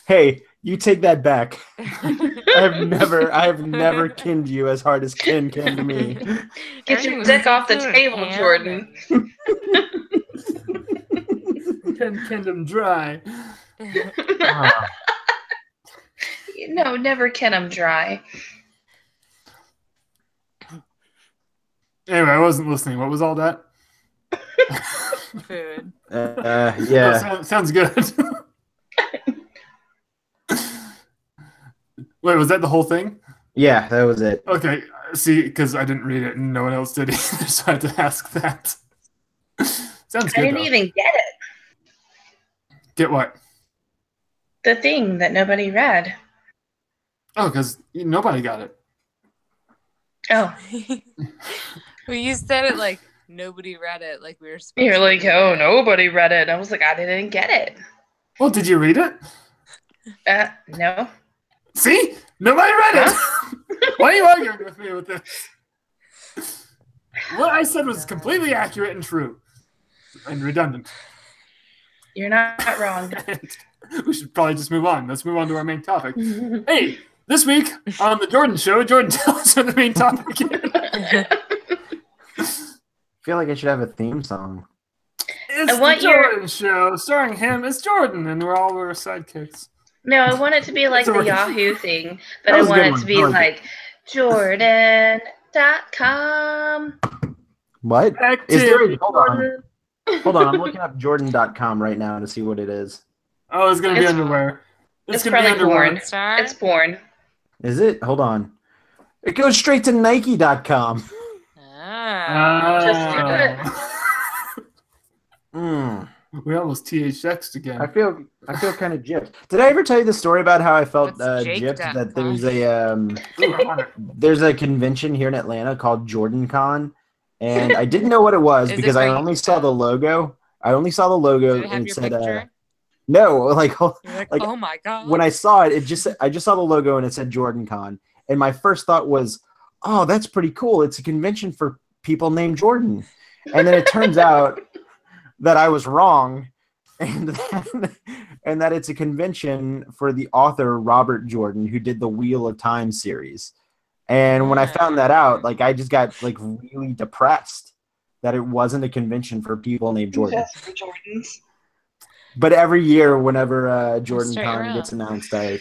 Hey, you take that back. I have never kinned you as hard as Ken can to me. Get your dick off the table, Jordan. Ken kenned him dry. No, never can them dry. Anyway, I wasn't listening. What was all that? Food. Yeah. Oh, sounds good. Wait, was that the whole thing? Yeah, that was it. Okay, see, because I didn't read it and no one else did either, so I had to ask that. Sounds good. I didn't though. even get it. Get what? The thing that nobody read. Oh, because nobody got it. Oh, Well, you said it like nobody read it, like we were supposed you're to like, read oh, it. nobody read it. I was like, I didn't get it. Well, did you read it? No. See? Nobody read it! Why are you arguing with me with this? What I said was completely accurate and true. And redundant. You're not wrong. We should probably just move on. Let's move on to our main topic. Hey, this week on the Jordan Show, Jordan, tell us what the main topic is. I feel like I should have a theme song. It's I want the Jordan Show, starring him as Jordan, and we're sidekicks. No, I want it to be like the Sorry. Yahoo thing, but That I was a want good it one. to be I like like Jordan.com. What? Back Is to there a, hold on. Jordan. Hold on, I'm looking up Jordan.com right now to see what it is. Oh, it's going to be It's- underwear. it's gonna be probably underwear. porn. Star? It's porn. Is it? Hold on. It goes straight to Nike.com. Ah. Just We almost THX'd again. I feel kind of gypped. Did I ever tell you the story about how I felt What's gypped? Jake.com? That there's a Ooh, I want it. there's a convention here in Atlanta called Jordan Con, and I didn't know what it was Is it because I where you- only saw the logo. I only saw the logo Did it have and it your said picture? no. Like You're like, like, oh my god. when I saw it, I just saw the logo and it said Jordan Con, and my first thought was, oh, that's pretty cool. It's a convention for people named Jordan, and then it turns out that I was wrong, and that it's a convention for the author Robert Jordan, who did the Wheel of Time series. And when I found that out, like I just got like really depressed that it wasn't a convention for people named Jordan. Just for Jordans. But every year, whenever Jordan Straight Con around. gets announced, I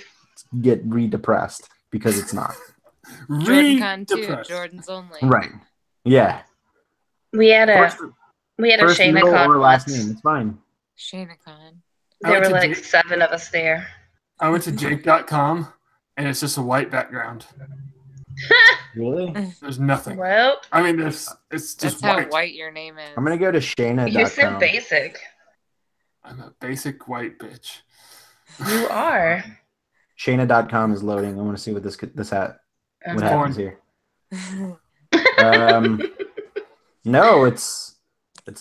get re-depressed because it's not. Jordan Con 2, Depressed. Jordan's only. Right. Yeah. We had a First, Shayna middle, Con or last once. name. It's fine. ShaynaCon. I There went were to like Jake- 7 of us there. I went to Jake.com, and it's just a white background. Really? There's nothing. Well, I mean, it's just That's how white. white your name is. I'm going to go to you're so Shayna.com. basic. I'm a basic white bitch. You are. Shayna.com is loading. I want to see what what Okay. happens here. No, it's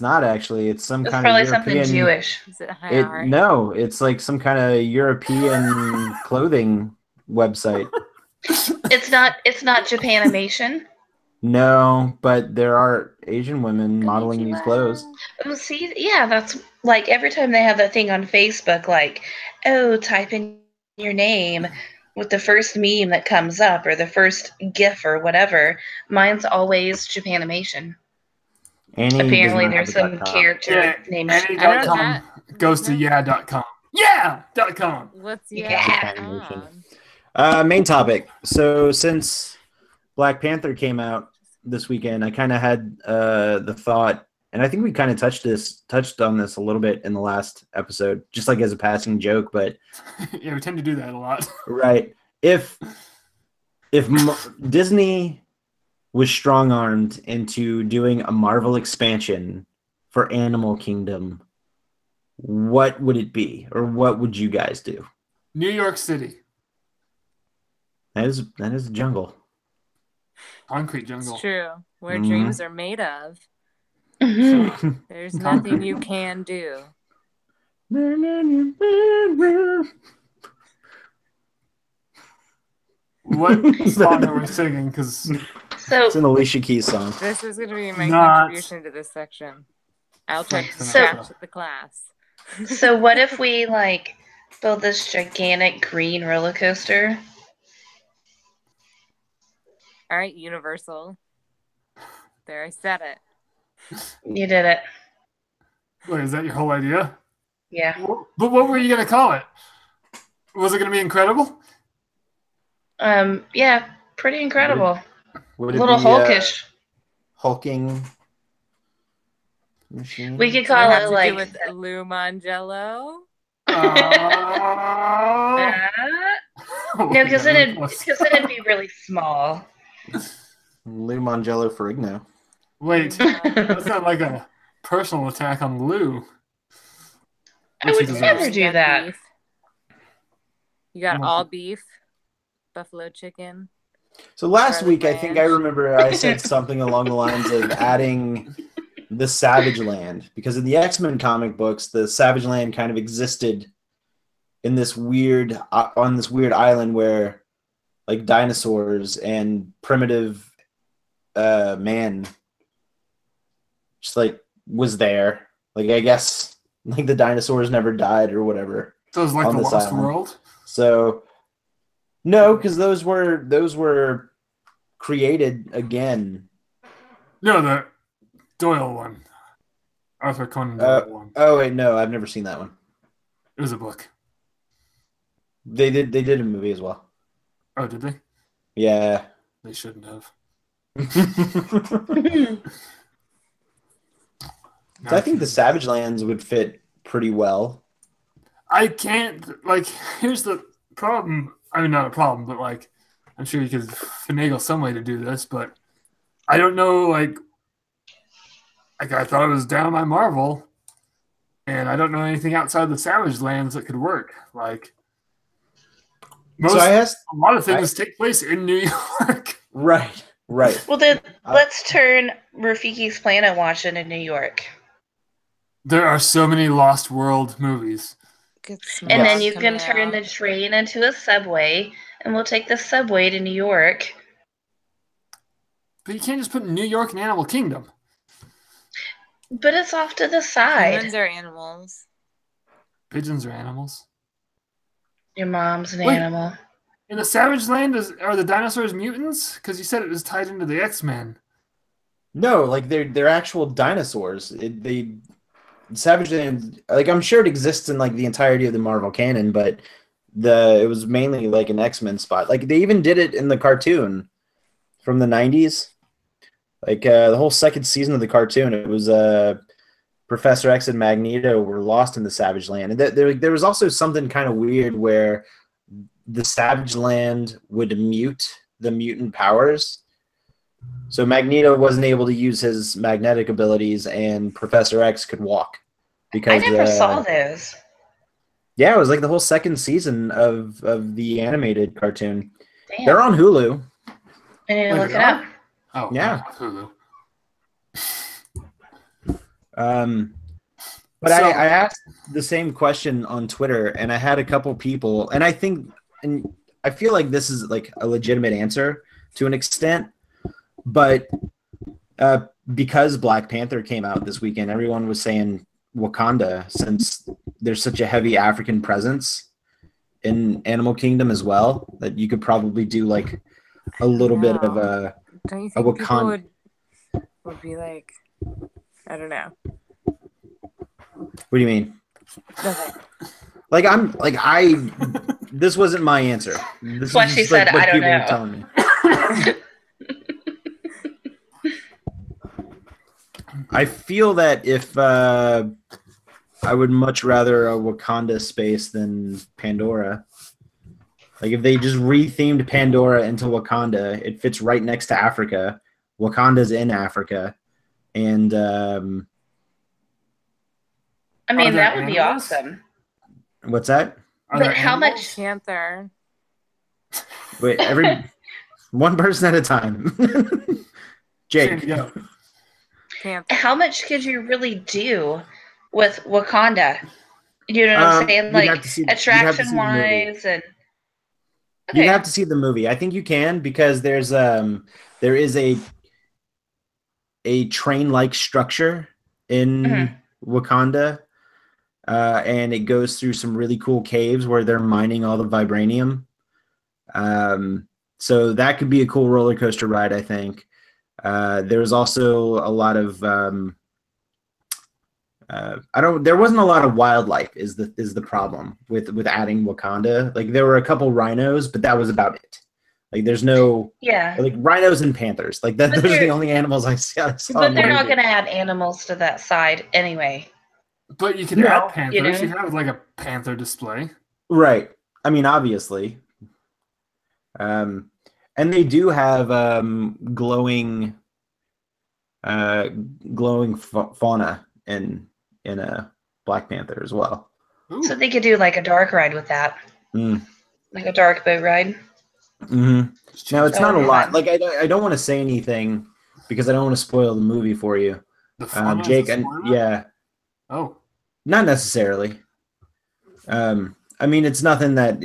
not actually. It's some It's kind probably of European. something Jewish. Is it high No, it's like some kind of European clothing website. It's not Japanimation. No, but there are Asian women modeling these clothes. Oh, see, yeah, that's like every time they have that thing on Facebook, like, oh, type in your name with the first meme that comes up or the first GIF or whatever. Mine's always Japanimation. Annie does Apparently, not there's have a some .com. character Yeah, named. I don't Annie.com have- goes to yeah.com. Yeah.com. What's Yeah. Main topic. So since Black Panther came out this weekend, I kind of had the thought, and I think we kind of touched on this a little bit in the last episode, just like as a passing joke. But Yeah, we tend to do that a lot. right, if Disney was strong-armed into doing a Marvel expansion for Animal Kingdom, what would it be, or what would you guys do? New York City. That is a jungle. Concrete jungle. It's true. Where Mhm. dreams are made of. There's nothing you can do. What song are we singing? Because it's an Alicia Keys song. This is going to be my contribution to this section. I'll try to scratch the class. So what if we like build this gigantic green roller coaster? All right, Universal. There, I said it. You did it. Wait, is that your whole idea? Yeah. But what were you going to call it? Was it going to be incredible? Yeah, pretty incredible. Would a little hulkish. Hulking machine. We could call it like do with Lou Mangello. No, because then it'd be really small. Lou Mangello Ferrigno. Wait, that's not like a personal attack on Lou. I would never do that. Beef. You got all beef, buffalo chicken. So last week, I think I remember I said something along the lines of adding the Savage Land, because in the X-Men comic books, the Savage Land kind of existed in this weird island where like dinosaurs and primitive man just like was there. Like I guess like the dinosaurs never died or whatever. So it was like the Lost World? So no, because those were created again. No, the Doyle one. Arthur Conan Doyle one. Oh wait, no, I've never seen that one. It was a book. They did a movie as well. Oh, did they? Yeah. They shouldn't have. So I think the Savage Lands would fit pretty well. I can't, like, here's the problem. I mean, not a problem, but, like, I'm sure you could finagle some way to do this, but I don't know, like I thought it was down by Marvel, and I don't know anything outside the Savage Lands that could work. Like, a lot of things take place in New York. Right. Well, then let's turn Rafiki's Planet Watch into New York. There are so many Lost World movies. And then you can turn the train into a subway, and we'll take the subway to New York. But you can't just put New York in Animal Kingdom. But it's off to the side. Humans are animals. Pigeons are animals. Your mom's an animal. In the Savage Land, are the dinosaurs mutants? Because you said it was tied into the X-Men. No, like they're actual dinosaurs. Savage Land, like I'm sure it exists in like the entirety of the Marvel canon, but it was mainly like an X-Men spot. Like they even did it in the cartoon from the 90s. Like the whole second season of the cartoon, it was Professor X and Magneto were lost in the Savage Land. And there was also something kind of weird where the Savage Land would mute the mutant powers. So Magneto wasn't able to use his magnetic abilities, and Professor X could walk. Because I never saw those. Yeah, it was like the whole second season of the animated cartoon. Damn. They're on Hulu. I need to look it up. Oh, yeah. Hulu. But I asked the same question on Twitter, and I had a couple people, and I feel like this is like a legitimate answer to an extent, but because Black Panther came out this weekend, everyone was saying Wakanda, since there's such a heavy African presence in Animal Kingdom as well, that you could probably do like a little bit of a Don't you think people would be like, I don't know. What do you mean? Okay. This wasn't my answer. This what she said, what I don't people know. were telling me. I feel that if I would much rather a Wakanda space than Pandora. Like if they just rethemed Pandora into Wakanda, it fits right next to Africa. Wakanda's in Africa, and I mean that would be awesome. What's that? But how much? Panther. Wait, one person at a time. Jake. Panther. how much could you really do with Wakanda? You know what I'm saying? Like attraction-wise, and you'd have to see the movie. I think you can because there is a train-like structure in Wakanda, and it goes through some really cool caves where they're mining all the vibranium. So that could be a cool roller coaster ride, I think. There's also a lot of there wasn't a lot of wildlife is the problem with adding Wakanda. Like there were a couple rhinos, but that was about it. Like there's no like rhinos and panthers. Like those are the only animals I saw. But they're not going to add animals to that side anyway. But you can add panthers. You can have like a panther display. Right. I mean, obviously. And they do have glowing fauna in a Black Panther as well. Ooh. So they could do like a dark ride with that, like a dark boat ride. Mm-hmm. Now it's not a lot. Like I don't want to say anything because I don't want to spoil the movie for you, Jake. And oh, not necessarily. I mean, it's nothing that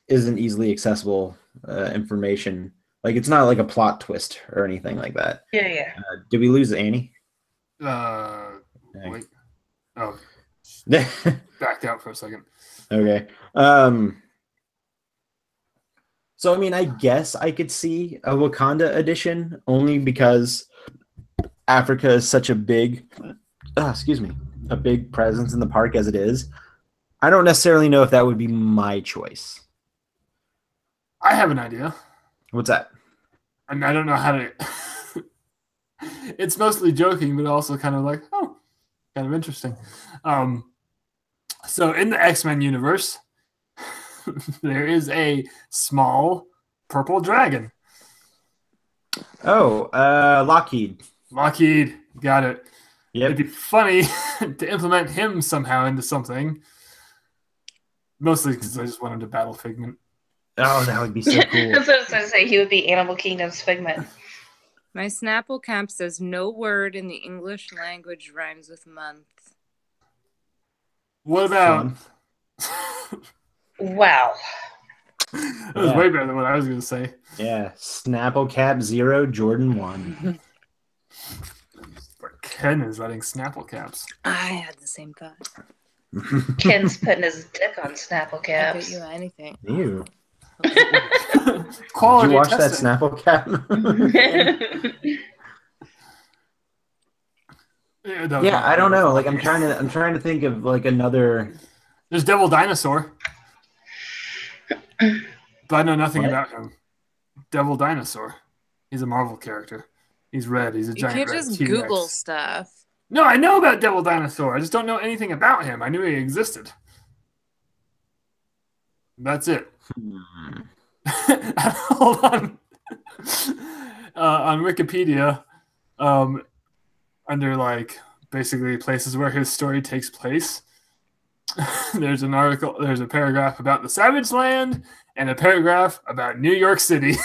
isn't easily accessible information. Like it's not like a plot twist or anything like that. Yeah. Did we lose Annie? Wait. Oh, backed out for a second. Okay. So I mean, I guess I could see a Wakanda edition only because Africa is such a big, a big presence in the park as it is. I don't necessarily know if that would be my choice. I have an idea. What's that? And I don't know how to. It's mostly joking, but also kind of like, oh, kind of interesting. So in the X-Men universe, there is a small purple dragon. Oh, Lockheed. Lockheed, got it. Yep. It'd be funny to implement him somehow into something. Mostly because I just want him to battle Figment. Oh, that would be so cool. That's what I was going to say. He would be Animal Kingdom's Figment. My Snapple Cap says no word in the English language rhymes with month. What about? Wow. That was way better than what I was going to say. Yeah, Snapple Cap 0, Jordan 1. Ken is writing Snapple Caps. I had the same thought. Ken's putting his dick on Snapple Caps. I bet you anything. Ew. Quality. Did you watch testing. that Snapple Cap? Yeah, I don't know. Like I'm trying to think of like another. There's Devil Dinosaur, but I know nothing about him. Devil Dinosaur. He's a Marvel character. He's red. He's a giant red. You can't just T-Rex. Google stuff. No, I know about Devil Dinosaur. I just don't know anything about him. I knew he existed. That's it. Hold on. On Wikipedia, under like basically places where his story takes place, there's an article. There's a paragraph about the Savage Land and a paragraph about New York City.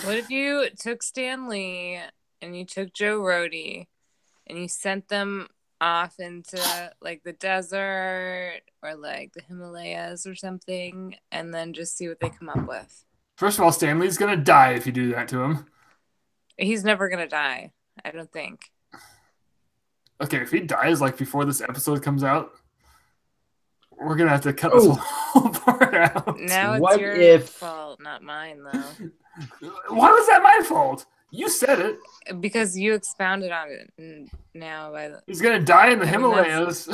What if you took Stan Lee and you took Joe Rody and you sent them off into like the desert or like the Himalayas or something and then just see what they come up with? First of all, Stan Lee's gonna die if you do that to him. He's never gonna die, I don't think. Okay, if he dies like before this episode comes out, we're gonna have to cut this whole part out. Now it's your fault, not mine though. Why was that my fault? You said it. Because you expounded on it now. He's going to die in the Himalayas.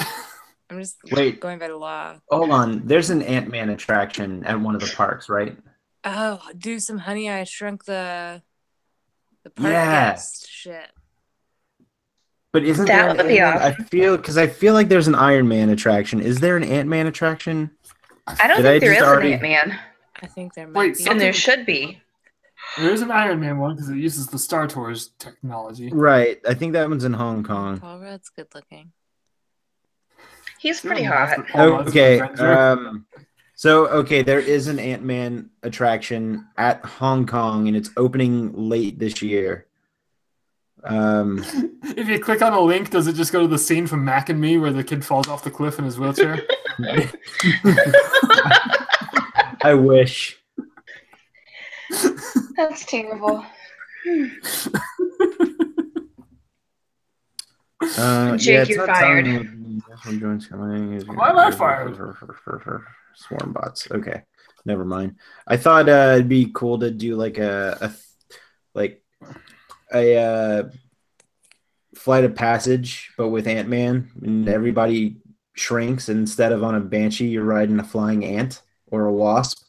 I'm just going by the law. Hold on. There's an Ant-Man attraction at one of the parks, right? Oh, do some Honey, I Shrunk the park guest shit. But isn't that would be awesome. I feel like there's an Iron Man attraction. Is there an Ant-Man attraction? I don't think there is an Ant-Man. I think there might be. And there should be. There is an Iron Man one because it uses the Star Tours technology. Right. I think that one's in Hong Kong. Paul Rudd's good looking. He's pretty hot. Okay. So, okay, there is an Ant-Man attraction at Hong Kong, and it's opening late this year. If you click on a link, does it just go to the scene from Mac and Me where the kid falls off the cliff in his wheelchair? I wish. That's terrible. Jake, you're fired. Why am I fired? Swarm bots. Okay, never mind. I thought it'd be cool to do like a Flight of Passage, but with Ant-Man, and everybody shrinks. And instead of on a banshee, you're riding a flying ant or a wasp.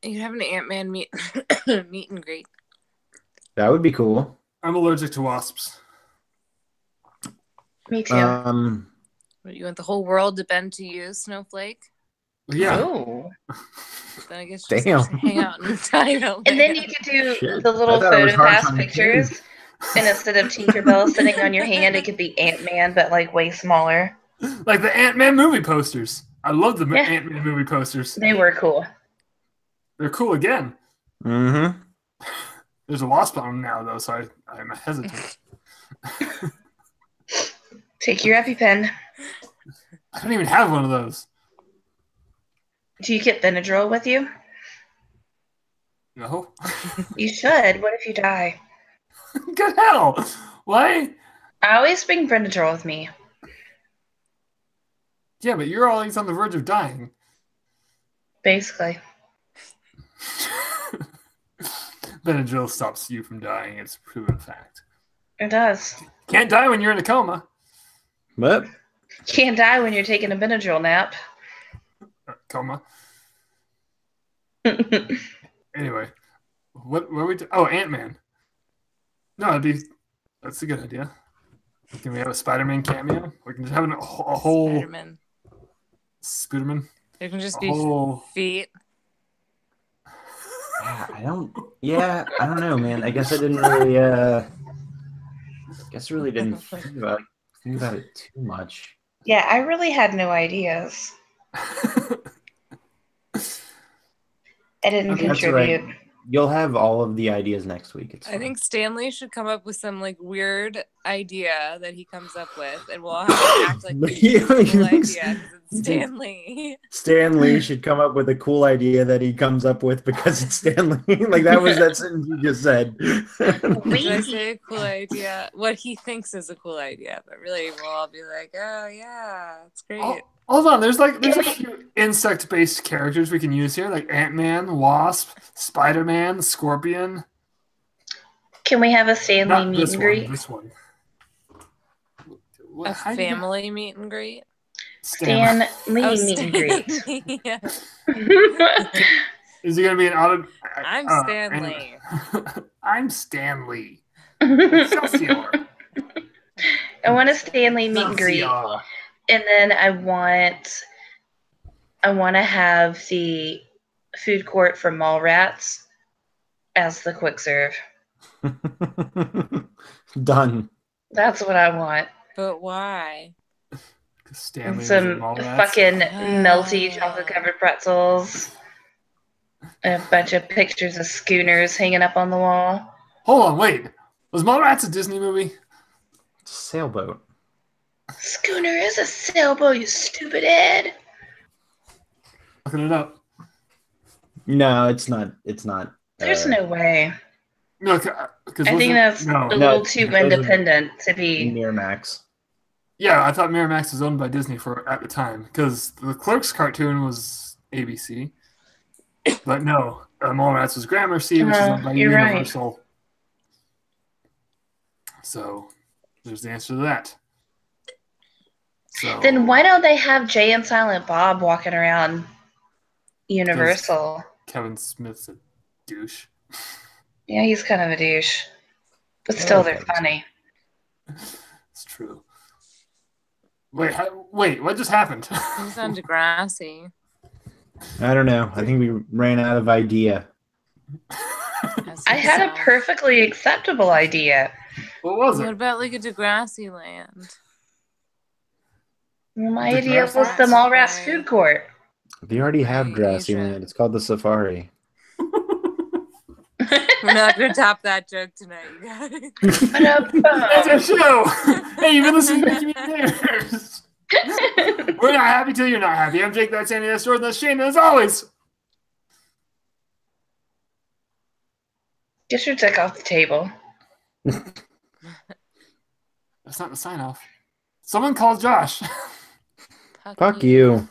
You have an Ant-Man meet and greet. That would be cool. I'm allergic to wasps. Me too. What, you want the whole world to bend to you, Snowflake? Yeah. Oh. Then I guess just Damn. hang out and die out And then there. you could do Shit. the little I thought it was photo hard pass on the pictures. And instead of Tinkerbell sitting on your hand, it could be Ant-Man, but like way smaller. Like the Ant-Man movie posters. I love the Yeah. Ant-Man movie posters. They were cool. They're cool again. Mm-hmm. There's a wasp on them now, though, so I'm hesitant. Take your EpiPen. I don't even have one of those. Do you get Benadryl with you? No. You should. What if you die? Good hell. Why? I always bring Benadryl with me. Yeah, but you're always on the verge of dying. Basically. Benadryl stops you from dying. It's a proven fact. It does. Can't die when you're in a coma. But Can't die when you're taking a Benadryl nap. Coma. Anyway, what were we? Oh, Ant-Man. No, that's a good idea. Can we have a Spider-Man cameo? We can just have a whole Spider-Man. Spider-Man. There can just A be whole. feet. I don't know, man. I guess I didn't really didn't think about it too much. Yeah, I really had no ideas. I didn't Okay, that's contribute. right. You'll have all of the ideas next week. It's I fine. think Stanley should come up with some like weird idea that he comes up with, and we'll have to act like it's a cool idea because it's Stanley. Stan Lee should come up with a cool idea that he comes up with because it's Stan Lee. Like that was that sentence you just said. Did I say a cool idea? What he thinks is a cool idea, but really we'll all be like, "Oh yeah, it's great." Oh, hold on, there's a few insect-based characters we can use here, like Ant-Man, Wasp, Spider-Man, Scorpion. Can we have a Stanley Not meet this and one. greet? This one. A How do you- family meet and greet. Stanley Oh, meet and greet. Stanley. Yeah. Is it gonna be an auto? I'm Stanley. I'm Stanley. Excelsior. I want a Stanley meet and greet. Excelsior. And then I want to have the food court for Mallrats as the quick serve. Done. That's what I want. But why? Stanley And was some in Mallrats. fucking melty chocolate covered pretzels. And a bunch of pictures of schooners hanging up on the wall. Hold on, wait. Was Mallrats a Disney movie? Sailboat. Schooner is a sailboat, you stupid head. Looking it up. No, it's not. It's not. There's no way. No, because I think that's no. a little those too are- independent to be. Miramax. Yeah, I thought Miramax was owned by Disney at the time because the Clerks cartoon was ABC, but no, Mallrats was Gramercy, which is owned by you're right. Universal. So there's the answer to that. So Then why don't they have Jay and Silent Bob walking around Universal? Kevin Smith's a douche. Yeah, he's kind of a douche. But still, Oh, they're funny. It's true. Wait, what just happened? He's on Degrassi. I don't know. I think we ran out of idea. I had a perfectly acceptable idea. What was What it? about like a Degrassi land? My The idea was Mallrats? the Mallrats Right. food court. They already have Right, Grassland. Adrian. It's called the Safari. We're not gonna top that joke tonight, you guys. That's our show. Hey, you've been listening to Making Me Bears. We're not happy till you're not happy. I'm Jake. That's Andy. That's Jordan. That's Shane. And as always, Get your dick off the table. that's not the sign off. Someone call Josh. Fuck you.